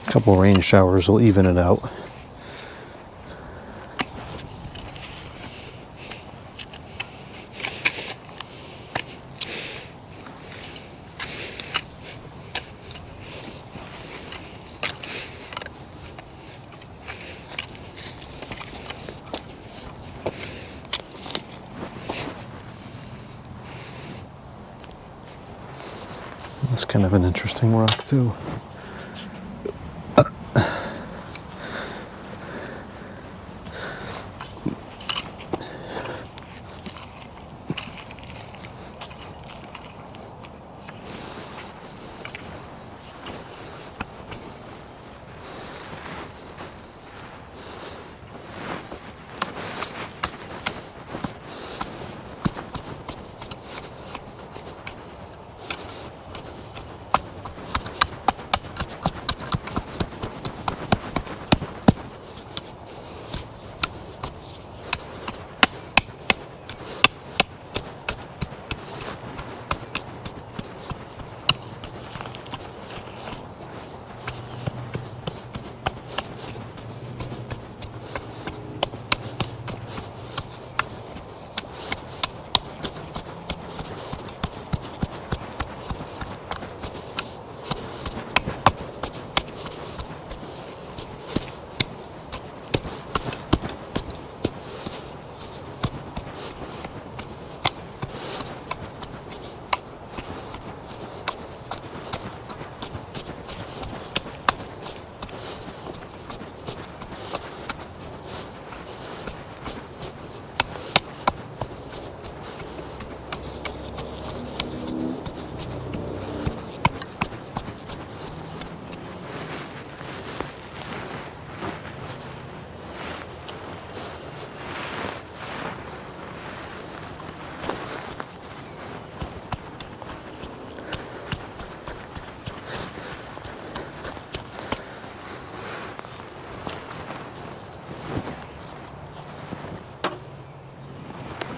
A couple rain showers will even it out. That's kind of an interesting rock too.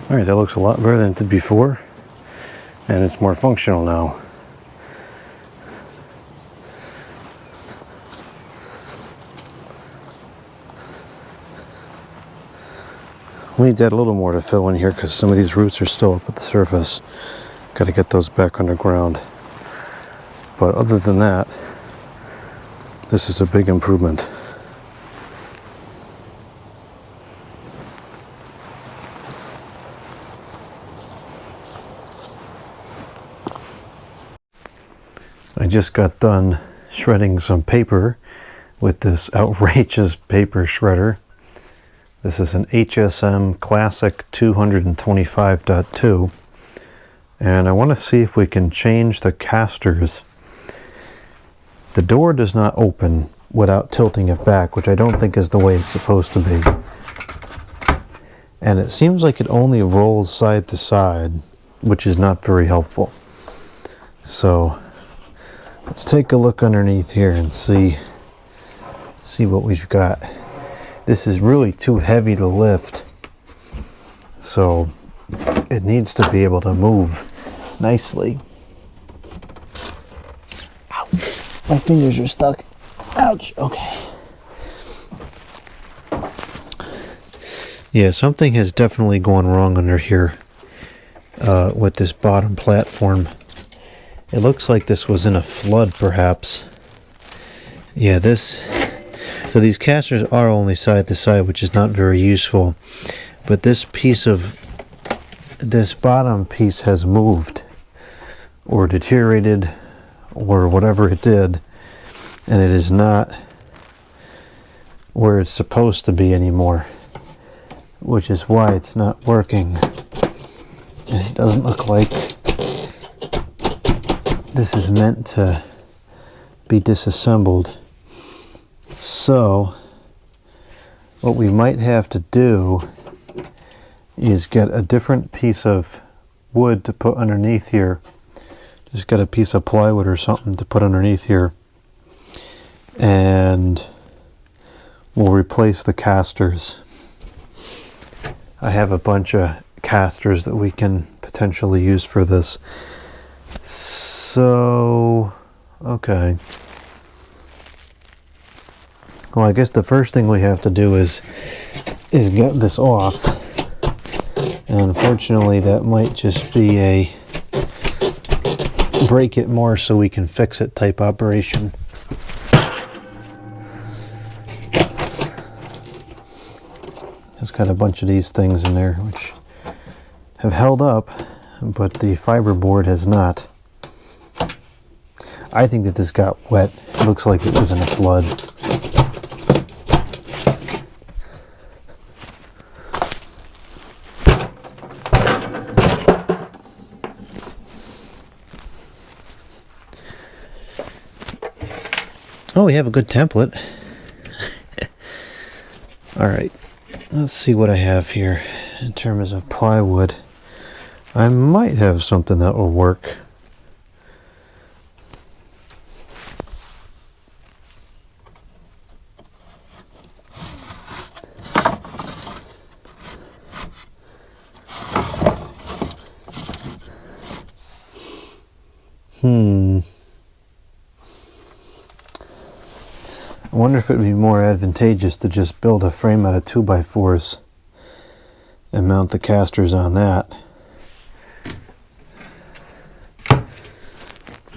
All right, that looks a lot better than it did before, and it's more functional now. We need to add a little more to fill in here because some of these roots are still up at the surface. Got to get those back underground. But other than that, this is a big improvement. I just got done shredding some paper with this outrageous paper shredder. This is an HSM Classic 225.2, and I want to see if we can change the casters. The door does not open without tilting it back, which I don't think is the way it's supposed to be. And it seems like it only rolls side to side, which is not very helpful. So let's take a look underneath here and see what we've got. This is really too heavy to lift, so it needs to be able to move nicely. Ow. My fingers are stuck. Ouch. Okay. Yeah, something has definitely gone wrong under here with this bottom platform. It looks like this was in a flood, perhaps. Yeah, so these casters are only side to side, which is not very useful. But this bottom piece has moved, or deteriorated, or whatever it did, and it is not where it's supposed to be anymore, which is why it's not working. And it doesn't look like this is meant to be disassembled. So what we might have to do is get a different piece of wood to put underneath here. Just get a piece of plywood or something to put underneath here, and we'll replace the casters. I have a bunch of casters that we can potentially use for this. So, okay. Well, I guess the first thing we have to do is get this off. And unfortunately, that might just be a break it more so we can fix it type operation. It's got a bunch of these things in there which have held up, but the fiberboard has not. I think that this got wet. It looks like it was in a flood. Oh, we have a good template. All right, let's see what I have here in terms of plywood. I might have something that will work. I wonder if it would be more advantageous to just build a frame out of 2x4s and mount the casters on that.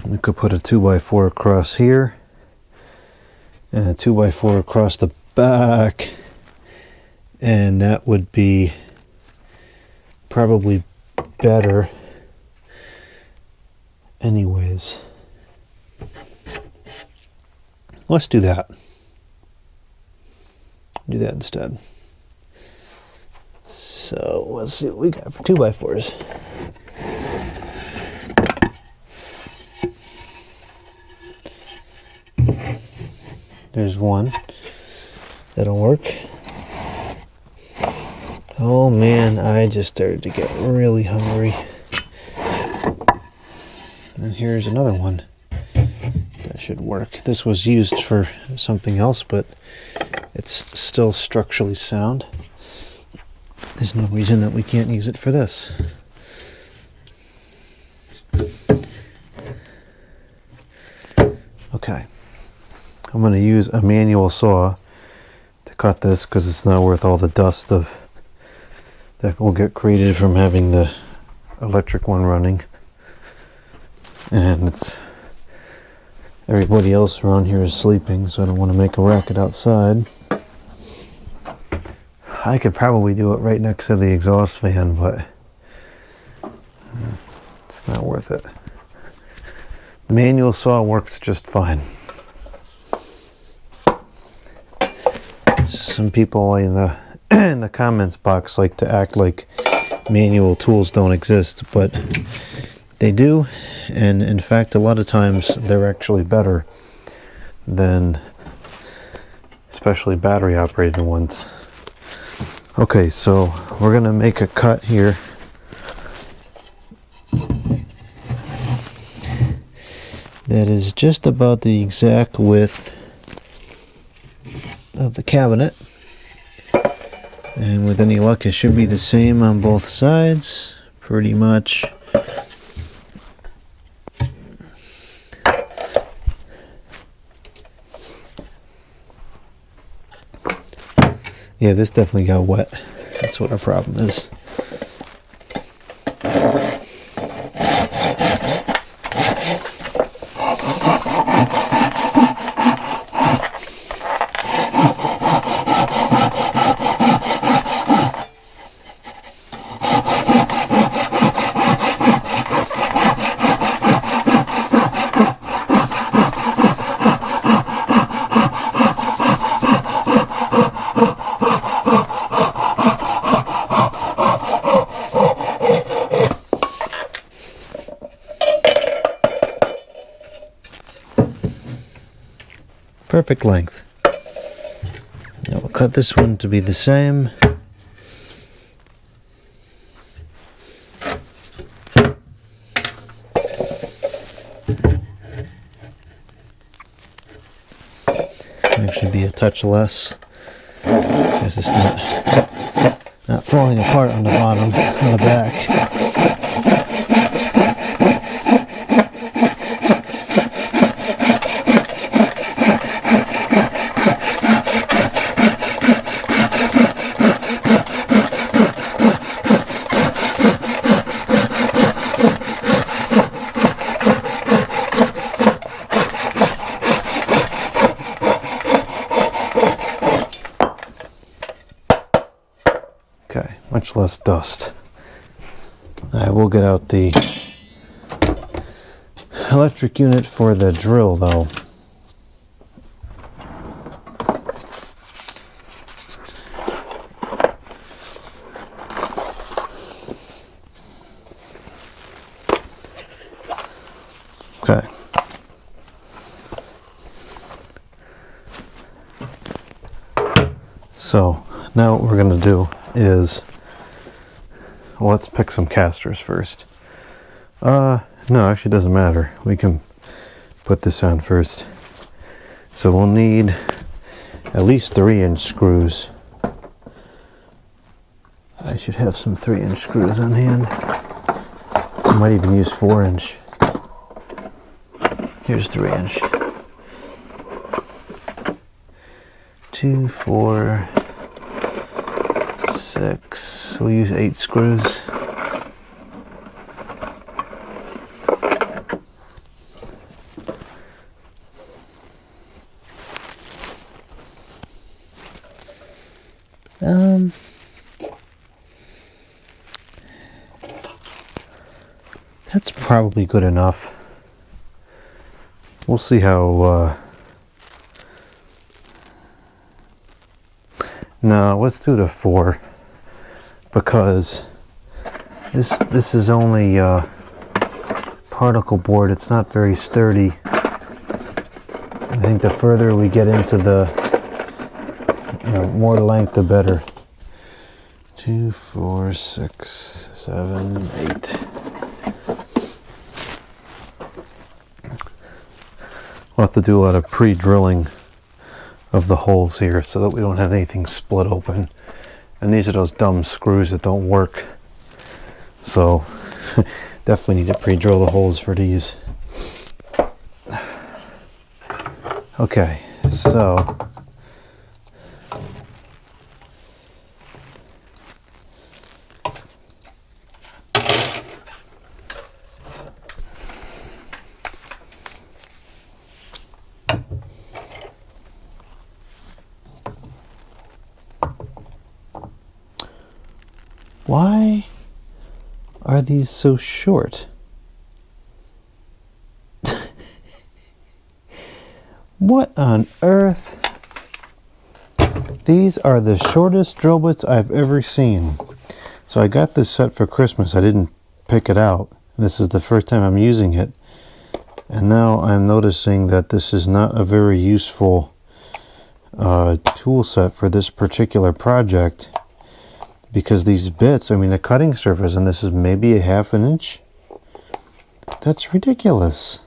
We could put a 2x4 across here and a 2x4 across the back, and that would be probably better anyways. Let's do that. Do that instead. So let's see what we got for 2x4s. There's one. That'll work. Oh man, I just started to get really hungry. And here's another one. That should work. This was used for something else, but it's still structurally sound. There's no reason that we can't use it for this. Okay. I'm going to use a manual saw to cut this because it's not worth all the dust of that will get created from having the electric one running. And it's everybody else around here is sleeping, so I don't want to make a racket outside. I could probably do it right next to the exhaust fan, but it's not worth it. The manual saw works just fine. Some people in the in the comments box like to act like manual tools don't exist, but they do, and in fact a lot of times they're actually better than especially battery operated ones. Okay, so we're gonna make a cut here. That is just about the exact width of the cabinet, and with any luck it should be the same on both sides pretty much. Yeah, this definitely got wet. That's what our problem is. Perfect length. Now we'll cut this one to be the same. Actually be a touch less because it's not falling apart on the bottom, on the back. Okay, much less dust. I will get out the electric unit for the drill though. Okay. So now what we're going to do is, well, let's pick some casters first. No, actually it doesn't matter. We can put this on first. So we'll need at least 3-inch screws. I should have some 3-inch screws on hand. I might even use 4-inch. Here's 3-inch. 2, 4, 6. We'll use 8 screws. That's probably good enough. We'll see how, no, let's do the 4, because this is only particle board. It's not very sturdy. I think the further we get into the, more length, the better. 2, 4, 6, 7, 8. We'll have to do a lot of pre-drilling of the holes here so that we don't have anything split open. And these are those dumb screws that don't work. So definitely need to pre-drill the holes for these. Okay, so why are these so short? What on earth? These are the shortest drill bits I've ever seen. So I got this set for Christmas. I didn't pick it out. This is the first time I'm using it. And now I'm noticing that this is not a very useful tool set for this particular project. Because these bits, I mean, the cutting surface on this is maybe a 1/2 inch. That's ridiculous.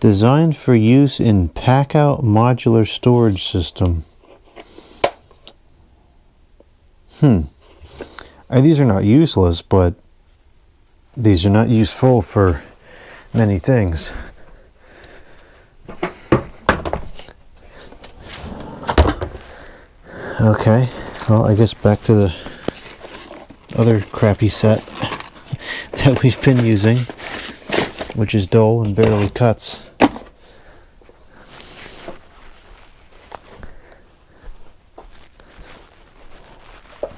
Designed for use in pack-out modular storage system. These are not useless, but these are not useful for many things. Okay, well, I guess back to the other crappy set that we've been using, which is dull and barely cuts.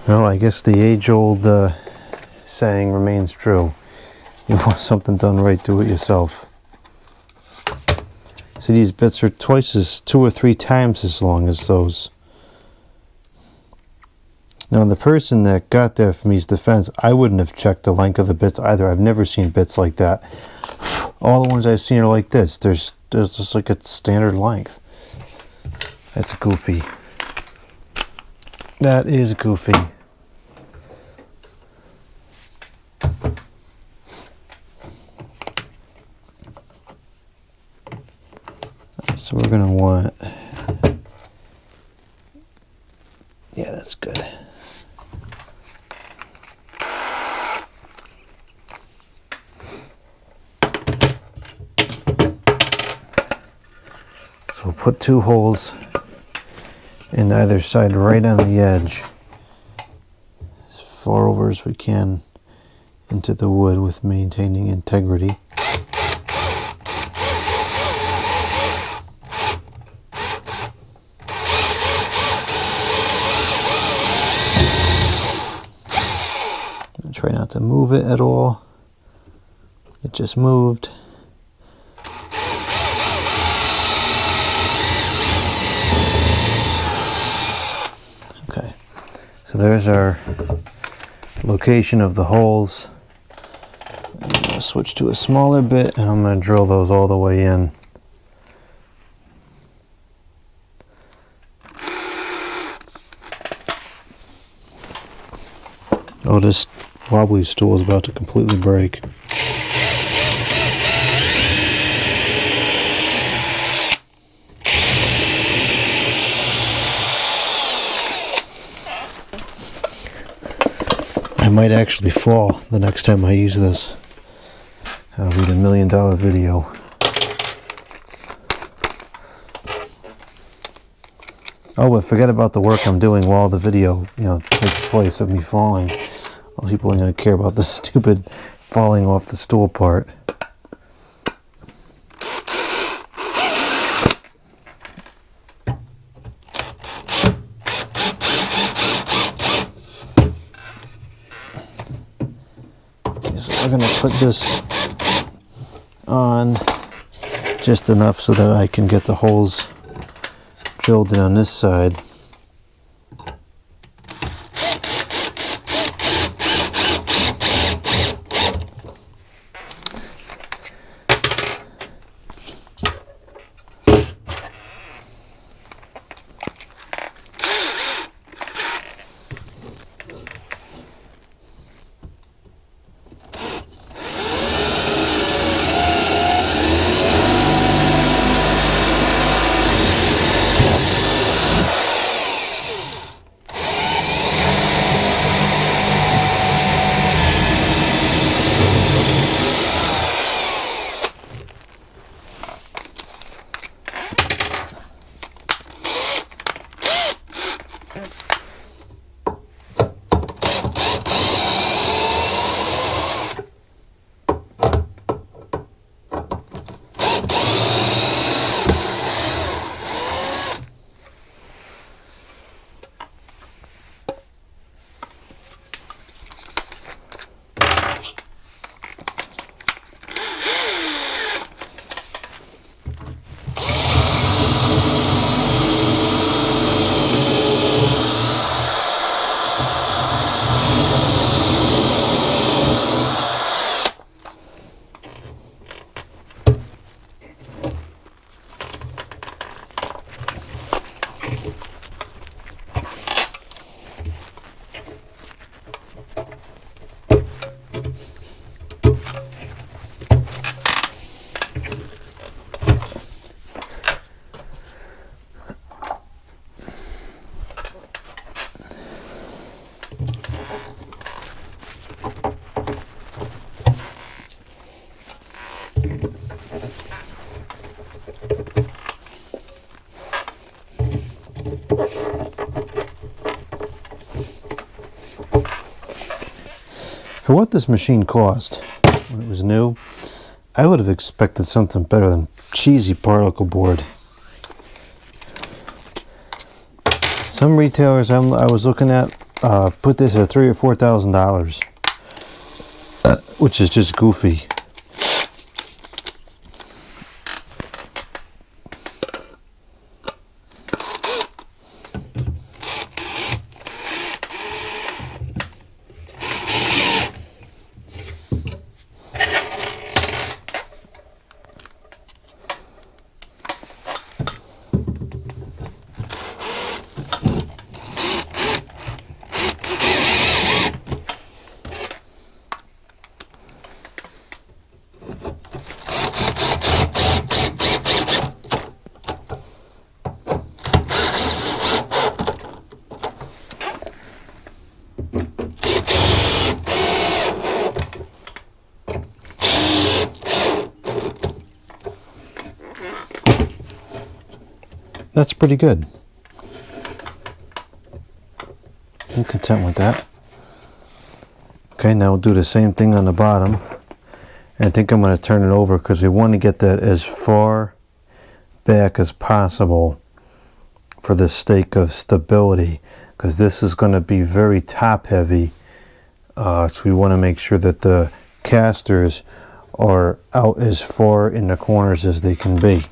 Well, I guess the age-old saying remains true. You want something done right, do it yourself. See, these bits are 2 or 3 times as long as those. Now, in the person that got that for me's defense, I wouldn't have checked the length of the bits either. I've never seen bits like that. All the ones I've seen are like this. There's just like a standard length. That's goofy. That is goofy. So we're going to want, yeah, that's good. So we'll put 2 holes in either side right on the edge, as far over as we can into the wood with maintaining integrity. Try not to move it at all. It just moved. Okay, so there's our location of the holes. I'm going to switch to a smaller bit and I'm going to drill those all the way in. Oh, this wobbly stool is about to completely break. I might actually fall the next time I use this. That'll be the $1 million video. Oh, but forget about the work I'm doing while the video, takes place of me falling. Well, people aren't going to care about the stupid falling off the stool part. Okay, so we're going to put this on just enough so that I can get the holes drilled in on this side. For what this machine cost when it was new, I would have expected something better than cheesy particle board. Some retailers I was looking at put this at $3,000 or $4,000, which is just goofy. That's pretty good. I'm content with that. Okay, now we'll do the same thing on the bottom. And I think I'm going to turn it over because we want to get that as far back as possible for the sake of stability, because this is going to be very top heavy So we want to make sure that the casters are out as far in the corners as they can be.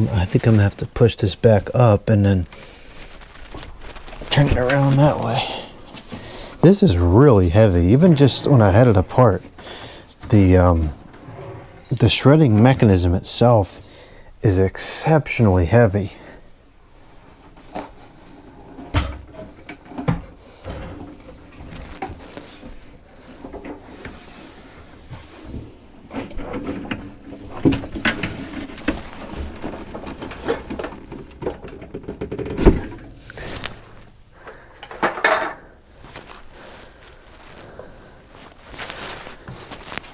I think I'm gonna have to push this back up and then turn it around that way. This is really heavy, even just when I had it apart. The shredding mechanism itself is exceptionally heavy.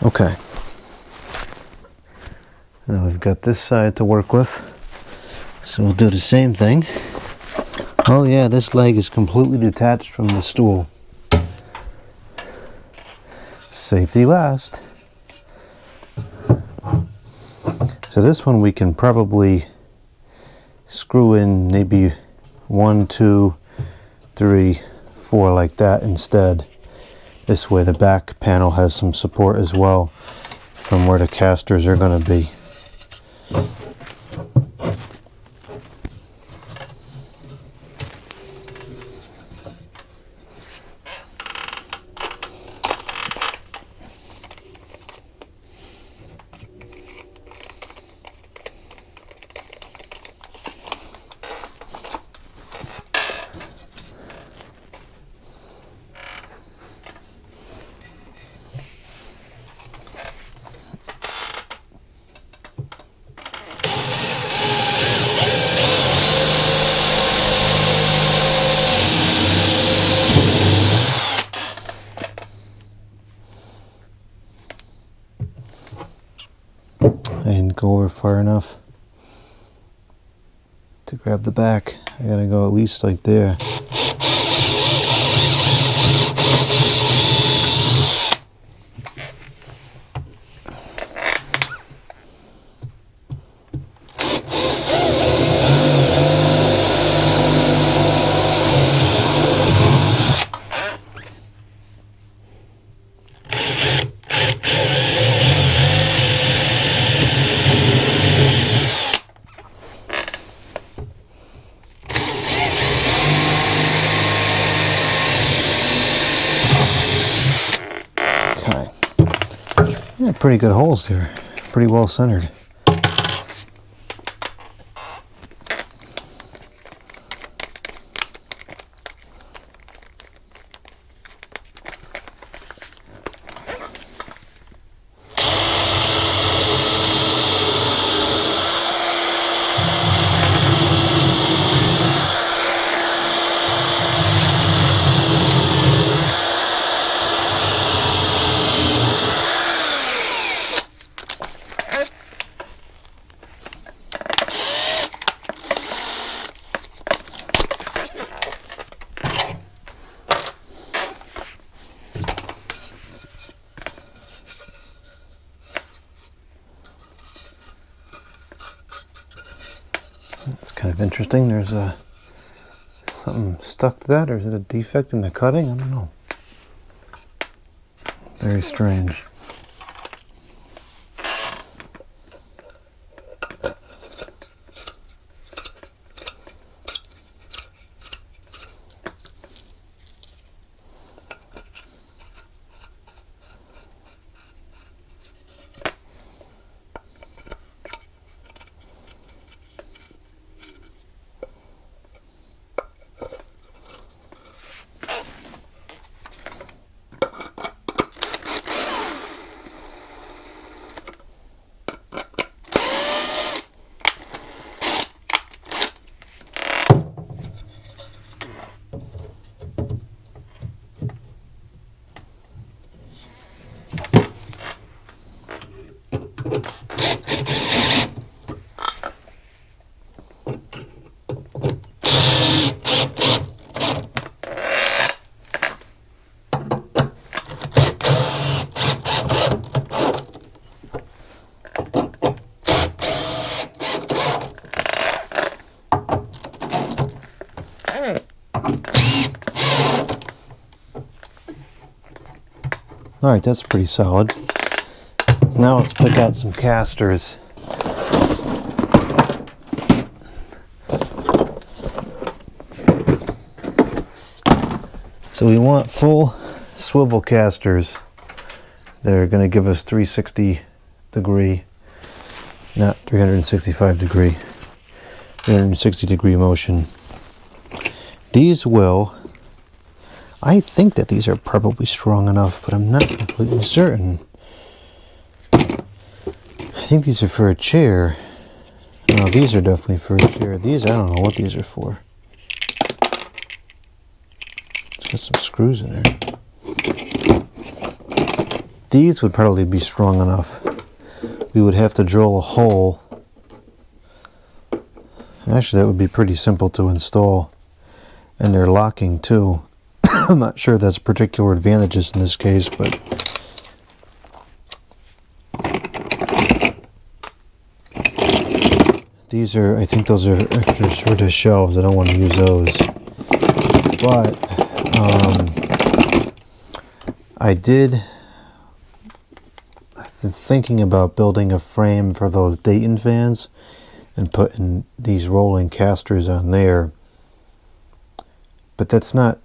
Okay, now we've got this side to work with, so we'll do the same thing. Oh yeah, this leg is completely detached from the stool. Safety last. So this one we can probably screw in maybe 1, 2, 3, 4 like that instead. This way the back panel has some support as well from where the casters are going to be. I didn't go over far enough to grab the back. I gotta go at least like there. Yeah, pretty good holes here. Pretty well centered. That's kind of interesting. There's something stuck to that, or is it a defect in the cutting? I don't know. Very strange. All right, that's pretty solid. Now let's pick out some casters. So we want full swivel casters. They're going to give us 360 degree, not 365 degree, 360 degree motion. These will, I think that these are probably strong enough, but I'm not completely certain. I think these are for a chair. No, these are definitely for a chair. These, I don't know what these are for. It's got some screws in there. These would probably be strong enough. We would have to drill a hole. Actually, that would be pretty simple to install. And they're locking too. I'm not sure that's particular advantages in this case, but these are, I think those are extra sort of shelves. I don't want to use those. But I've been thinking about building a frame for those Dayton fans and putting these rolling casters on there. But that's not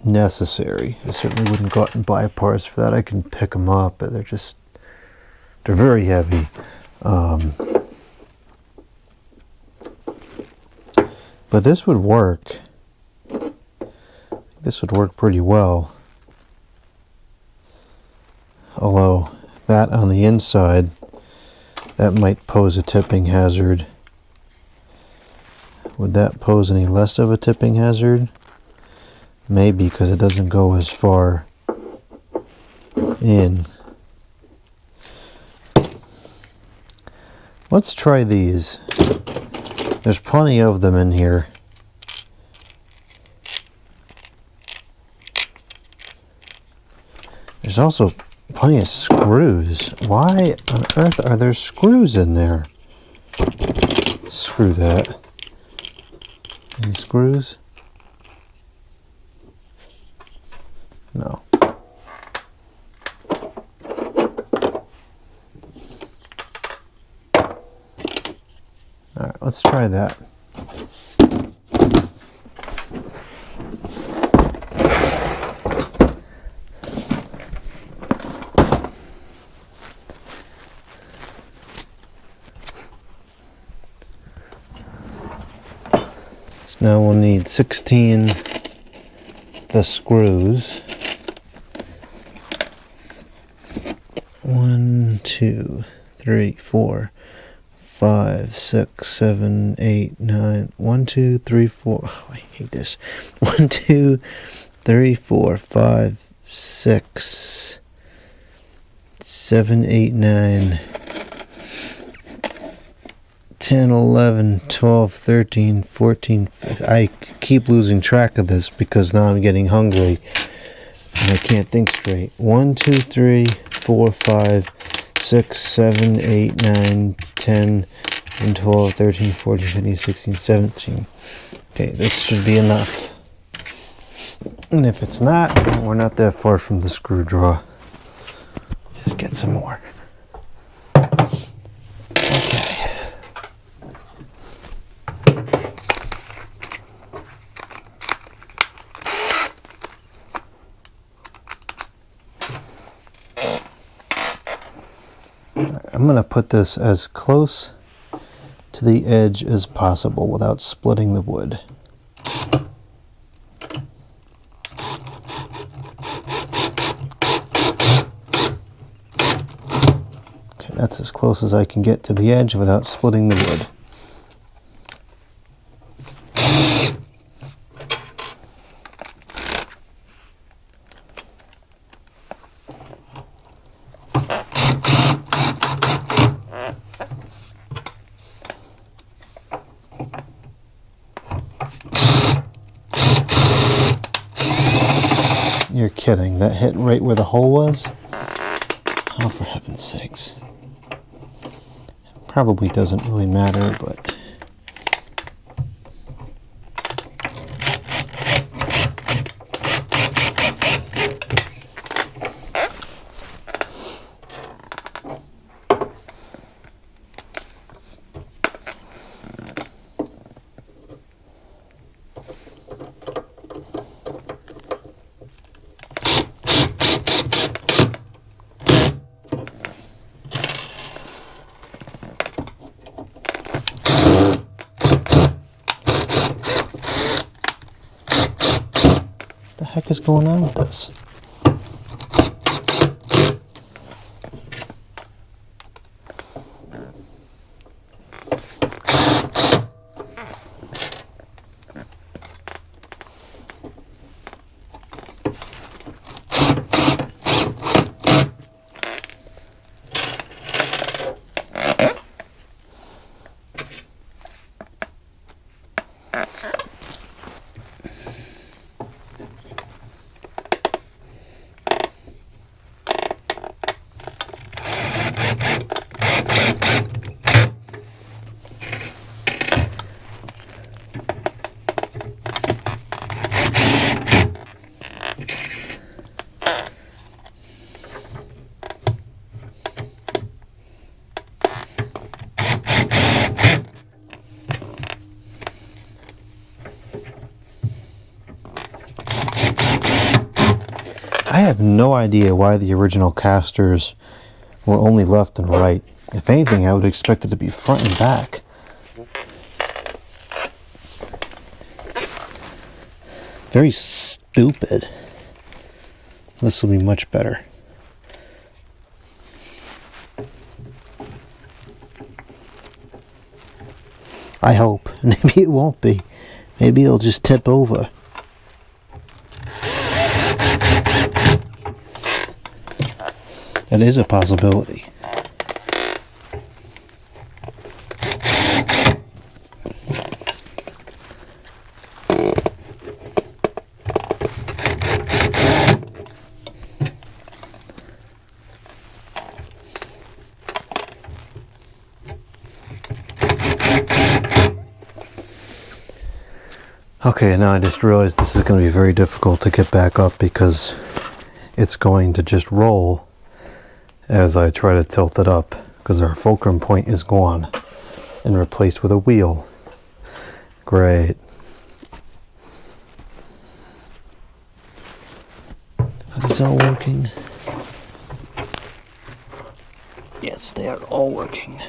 necessary. I certainly wouldn't go out and buy parts for that. I can pick them up, but they're very heavy. But this would work. This would work pretty well. Although that on the inside, that might pose a tipping hazard. Would that pose any less of a tipping hazard? Maybe, because it doesn't go as far in. Let's try these. There's plenty of them in here. There's also plenty of screws. Why on earth are there screws in there? Screw that. Any screws? No. All right, let's try that. So now we'll need 16 the screws. 1, 2, 3, 4, 5, 6, 7, 8, 9. 1, 2, 3, 4. Oh, I hate this. 1, 2, 3, 4, 5, 6, 7, 8, 9, 10, 11, 12, 13, 14. 15. I keep losing track of this because now I'm getting hungry and I can't think straight. 1, 2, 3, 4, 5, 6, 7, 8, 9, 10, and 12, 13, 14, 15, 16, 17. Okay, this should be enough. And if it's not, we're not that far from the screw drawer. Just get some more. Okay. I'm going to put this as close to the edge as possible without splitting the wood. Okay, that's as close as I can get to the edge without splitting the wood. You're kidding. That hit right where the hole was? Oh, for heaven's sakes. Probably doesn't really matter, but... What the heck is going on with this? I have no idea why the original casters were only left and right. If anything, I would expect it to be front and back. Very stupid. This will be much better. I hope. Maybe it won't be. Maybe it'll just tip over. That is a possibility. Okay, now I just realized this is going to be very difficult to get back up because it's going to just roll as I try to tilt it up because our fulcrum point is gone and replaced with a wheel. Great. Are these all working? Yes, they are all working.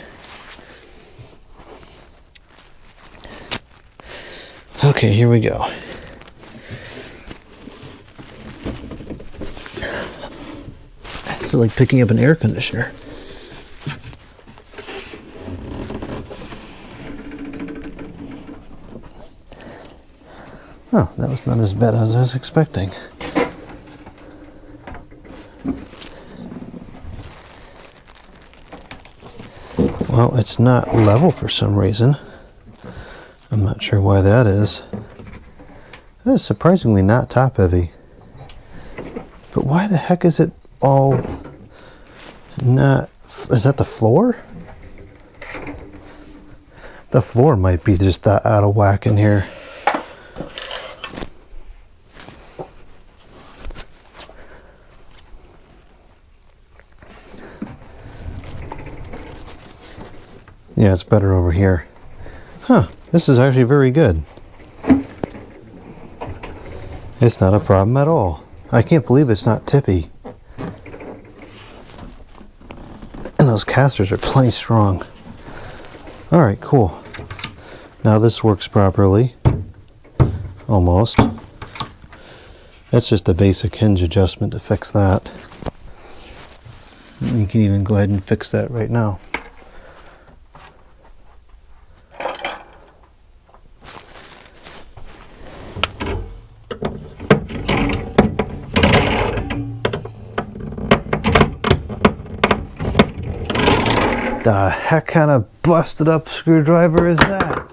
Okay, here we go. It's like picking up an air conditioner. Oh, that was not as bad as I was expecting. Well, it's not level for some reason. I'm not sure why that is. That is surprisingly not top heavy. But why the heck is it all not... Is that the floor? The floor might be just that out of whack in here. Yeah, it's better over here. Huh, this is actually very good. It's not a problem at all. I can't believe it's not tippy. And those casters are plenty strong. Alright, cool. Now this works properly. Almost. That's just a basic hinge adjustment to fix that. You can even go ahead and fix that right now. The heck kind of busted up screwdriver is that?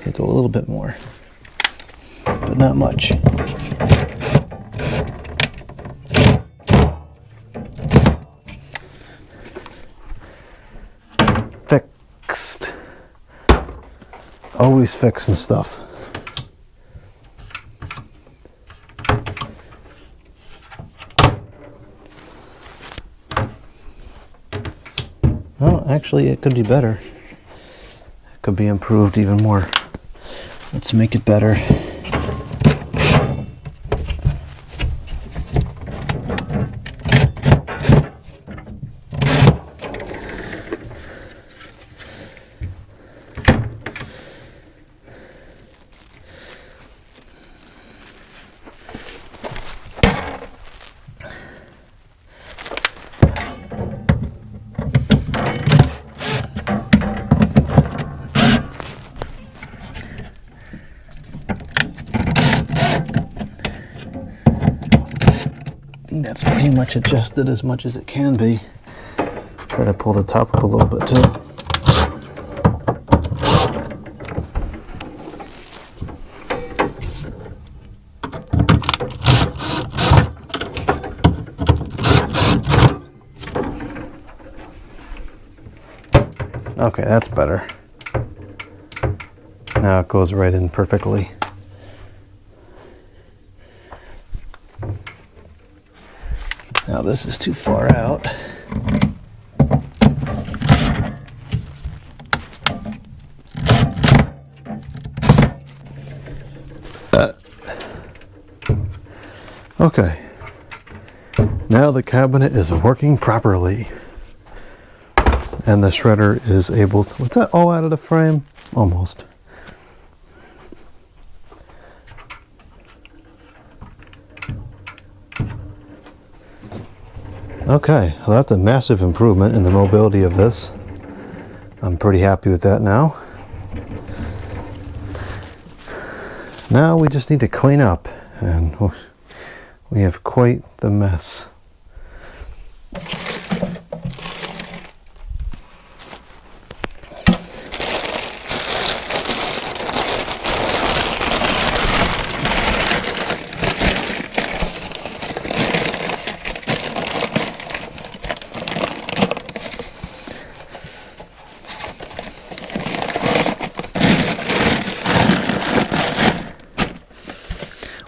I'll go a little bit more, but not much. Fixed. Always fixing stuff. Well, actually, it could be better. It could be improved even more. Let's make it better. That's pretty much adjusted as much as it can be. Try to pull the top up a little bit too. Okay, that's better. Now it goes right in perfectly. Now this is too far out. Okay. Now the cabinet is working properly. And the shredder is able to, what's that, all out of the frame? Almost. Okay, well, that's a massive improvement in the mobility of this. I'm pretty happy with that now. Now we just need to clean up, and we have quite the mess.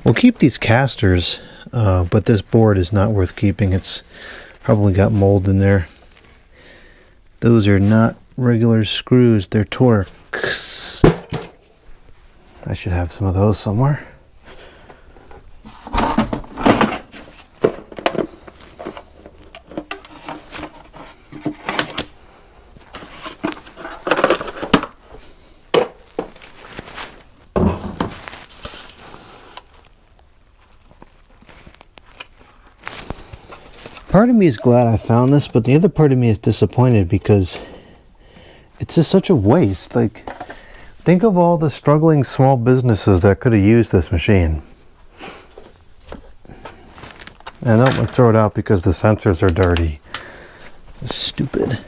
We'll keep these casters, but this board is not worth keeping. It's probably got mold in there. Those are not regular screws, they're Torx. I should have some of those somewhere. Part of me is glad I found this, but the other part of me is disappointed because it's just such a waste. Like, think of all the struggling small businesses that could have used this machine. And I'm gonna throw it out because the sensors are dirty. It's stupid.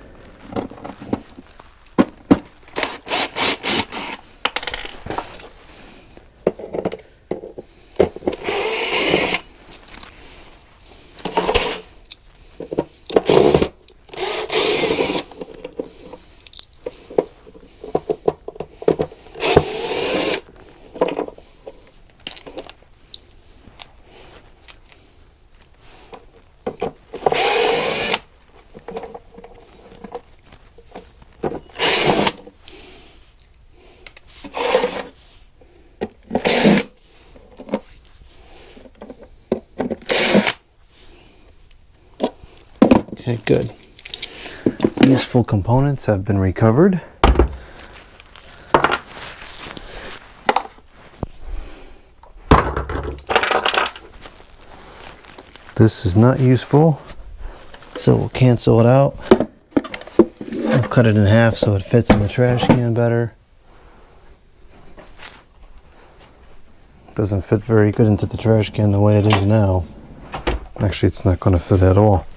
Okay, good. Useful components have been recovered. This is not useful, so we'll cancel it out. I'll cut it in half so it fits in the trash can better. Doesn't fit very good into the trash can the way it is now. Actually, it's not going to fit at all.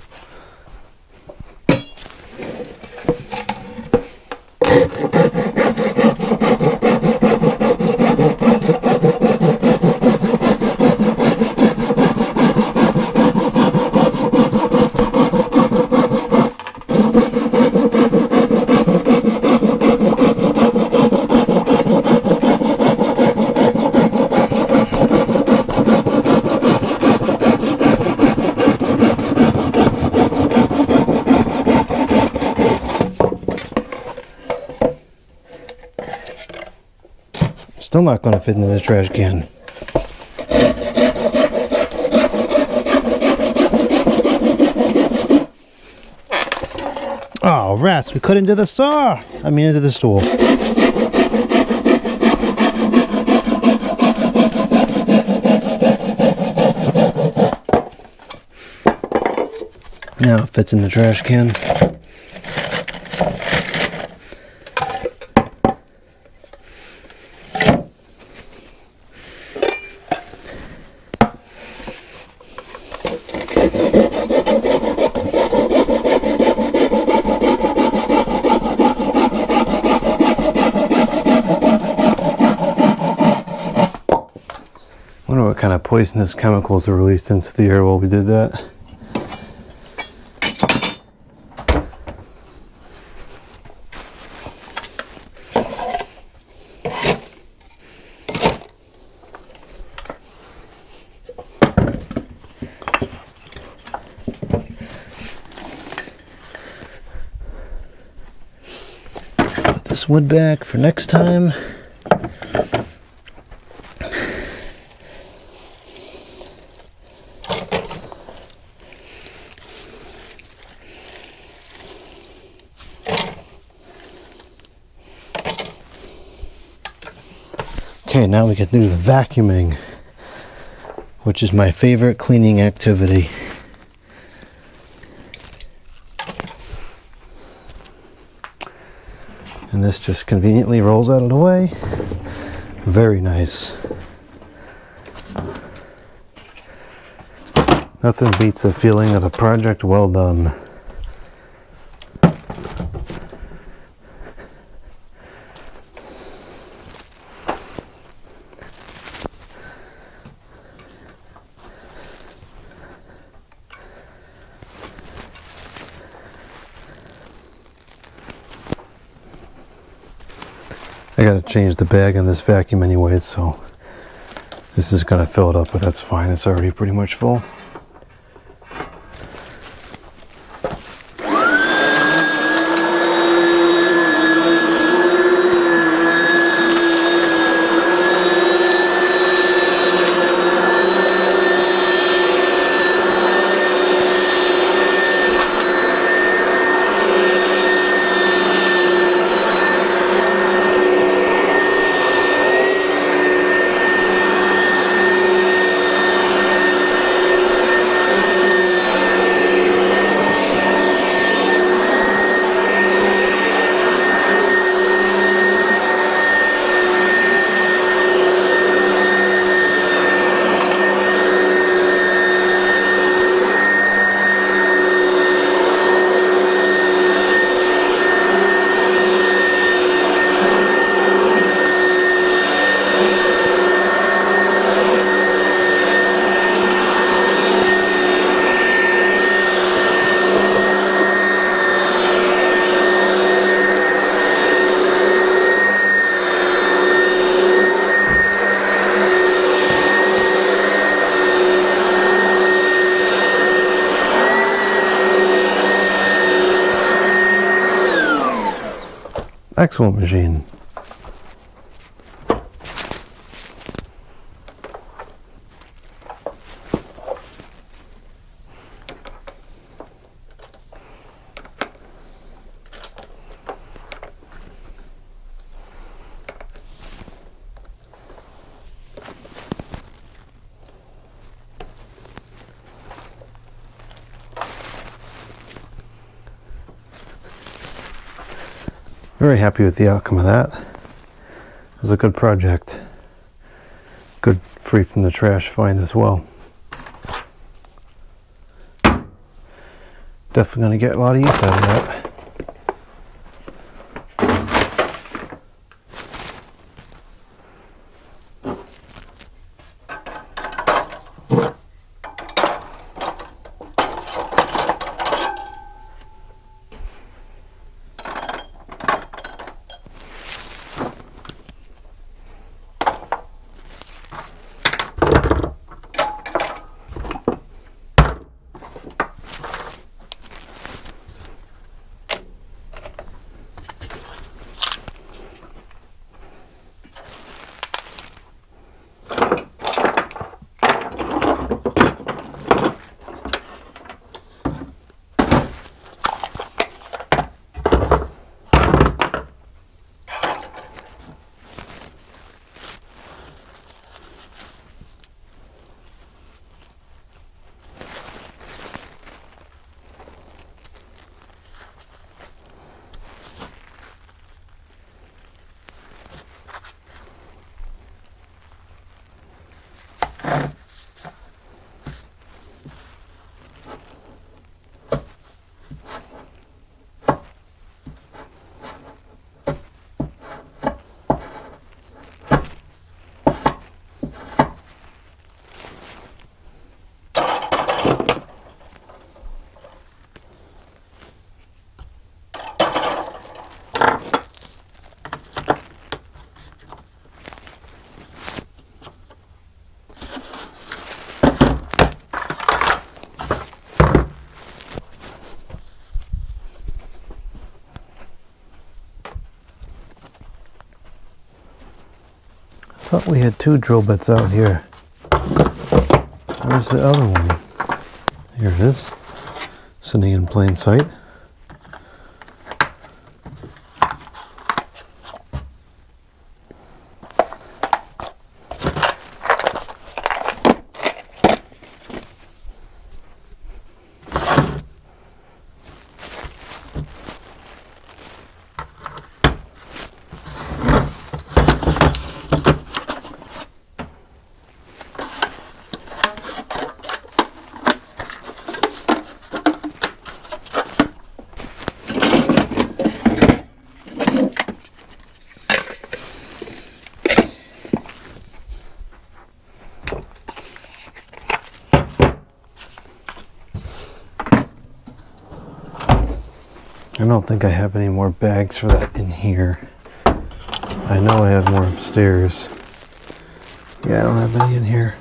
still not going to fit into the trash can. Oh, rats, we cut into the saw. I mean, into the stool. Now it fits in the trash can. I wonder what kind of poisonous chemicals were released into the air while we did that. Put this wood back for next time. Okay, now we get to do the vacuuming, which is my favorite cleaning activity. And this just conveniently rolls out of the way. Very nice. Nothing beats the feeling of a project well done. I gotta change the bag on this vacuum anyways, so this is gonna fill it up, but that's fine. It's already pretty much full. Excellent machine. Very happy with the outcome of that. It was a good project. Good free from the trash find as well. Definitely going to get a lot of use out of that. Thought we had 2 drill bits out here. Where's the other one? Here it is, sitting in plain sight. I don't think I have any more bags for that in here. I know I have more upstairs. Yeah, I don't have any in here.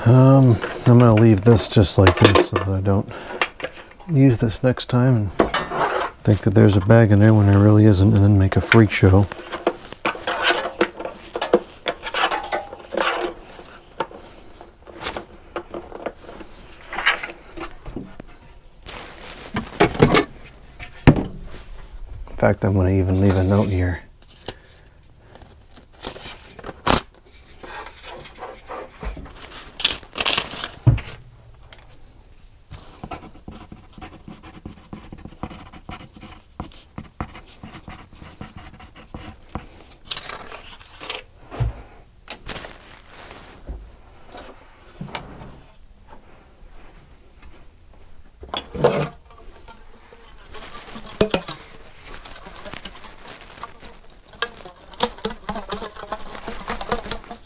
I'm gonna leave this just like this so that I don't use this next time and think that there's a bag in there when there really isn't, and then make a freak show. In fact, I'm going to even leave a note here.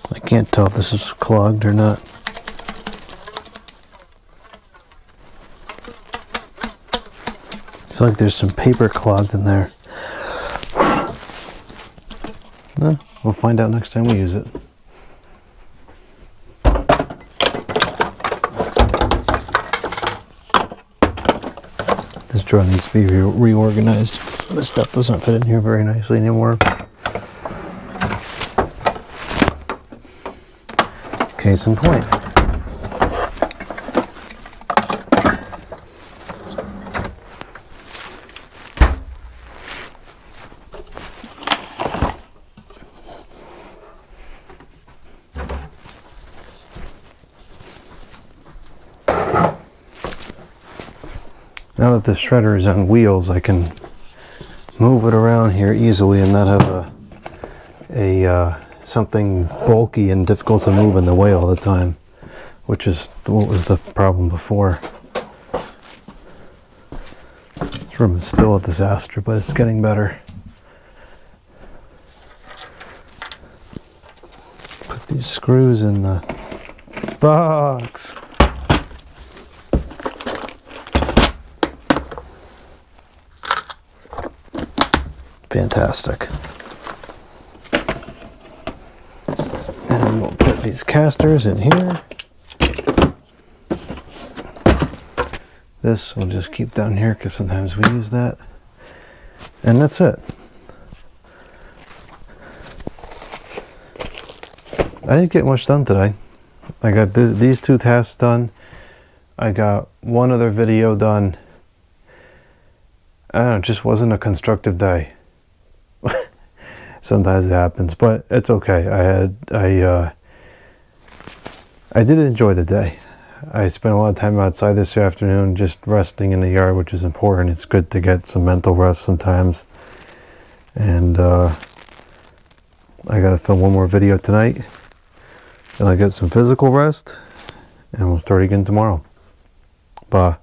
I can't tell if this is clogged or not. I feel like there's some paper clogged in there. No, we'll find out next time we use it. This drawer needs to be reorganized. This stuff doesn't fit in here very nicely anymore. Case in point. Now that the shredder is on wheels, I can move it around here easily and not have something bulky and difficult to move in the way all the time, which is what was the problem before. This room is still a disaster, but it's getting better. Put these screws in the box. Fantastic. And we'll put these casters in here. This we'll just keep down here because sometimes we use that. And that's it. I didn't get much done today. I got these 2 tasks done. I got one other video done. I don't know, it just wasn't a constructive day. Sometimes it happens, but it's okay. I did enjoy the day. I spent a lot of time outside this afternoon just resting in the yard, which is important. It's good to get some mental rest sometimes. And I got to film one more video tonight. Then I'll get some physical rest, and we'll start again tomorrow. Bye.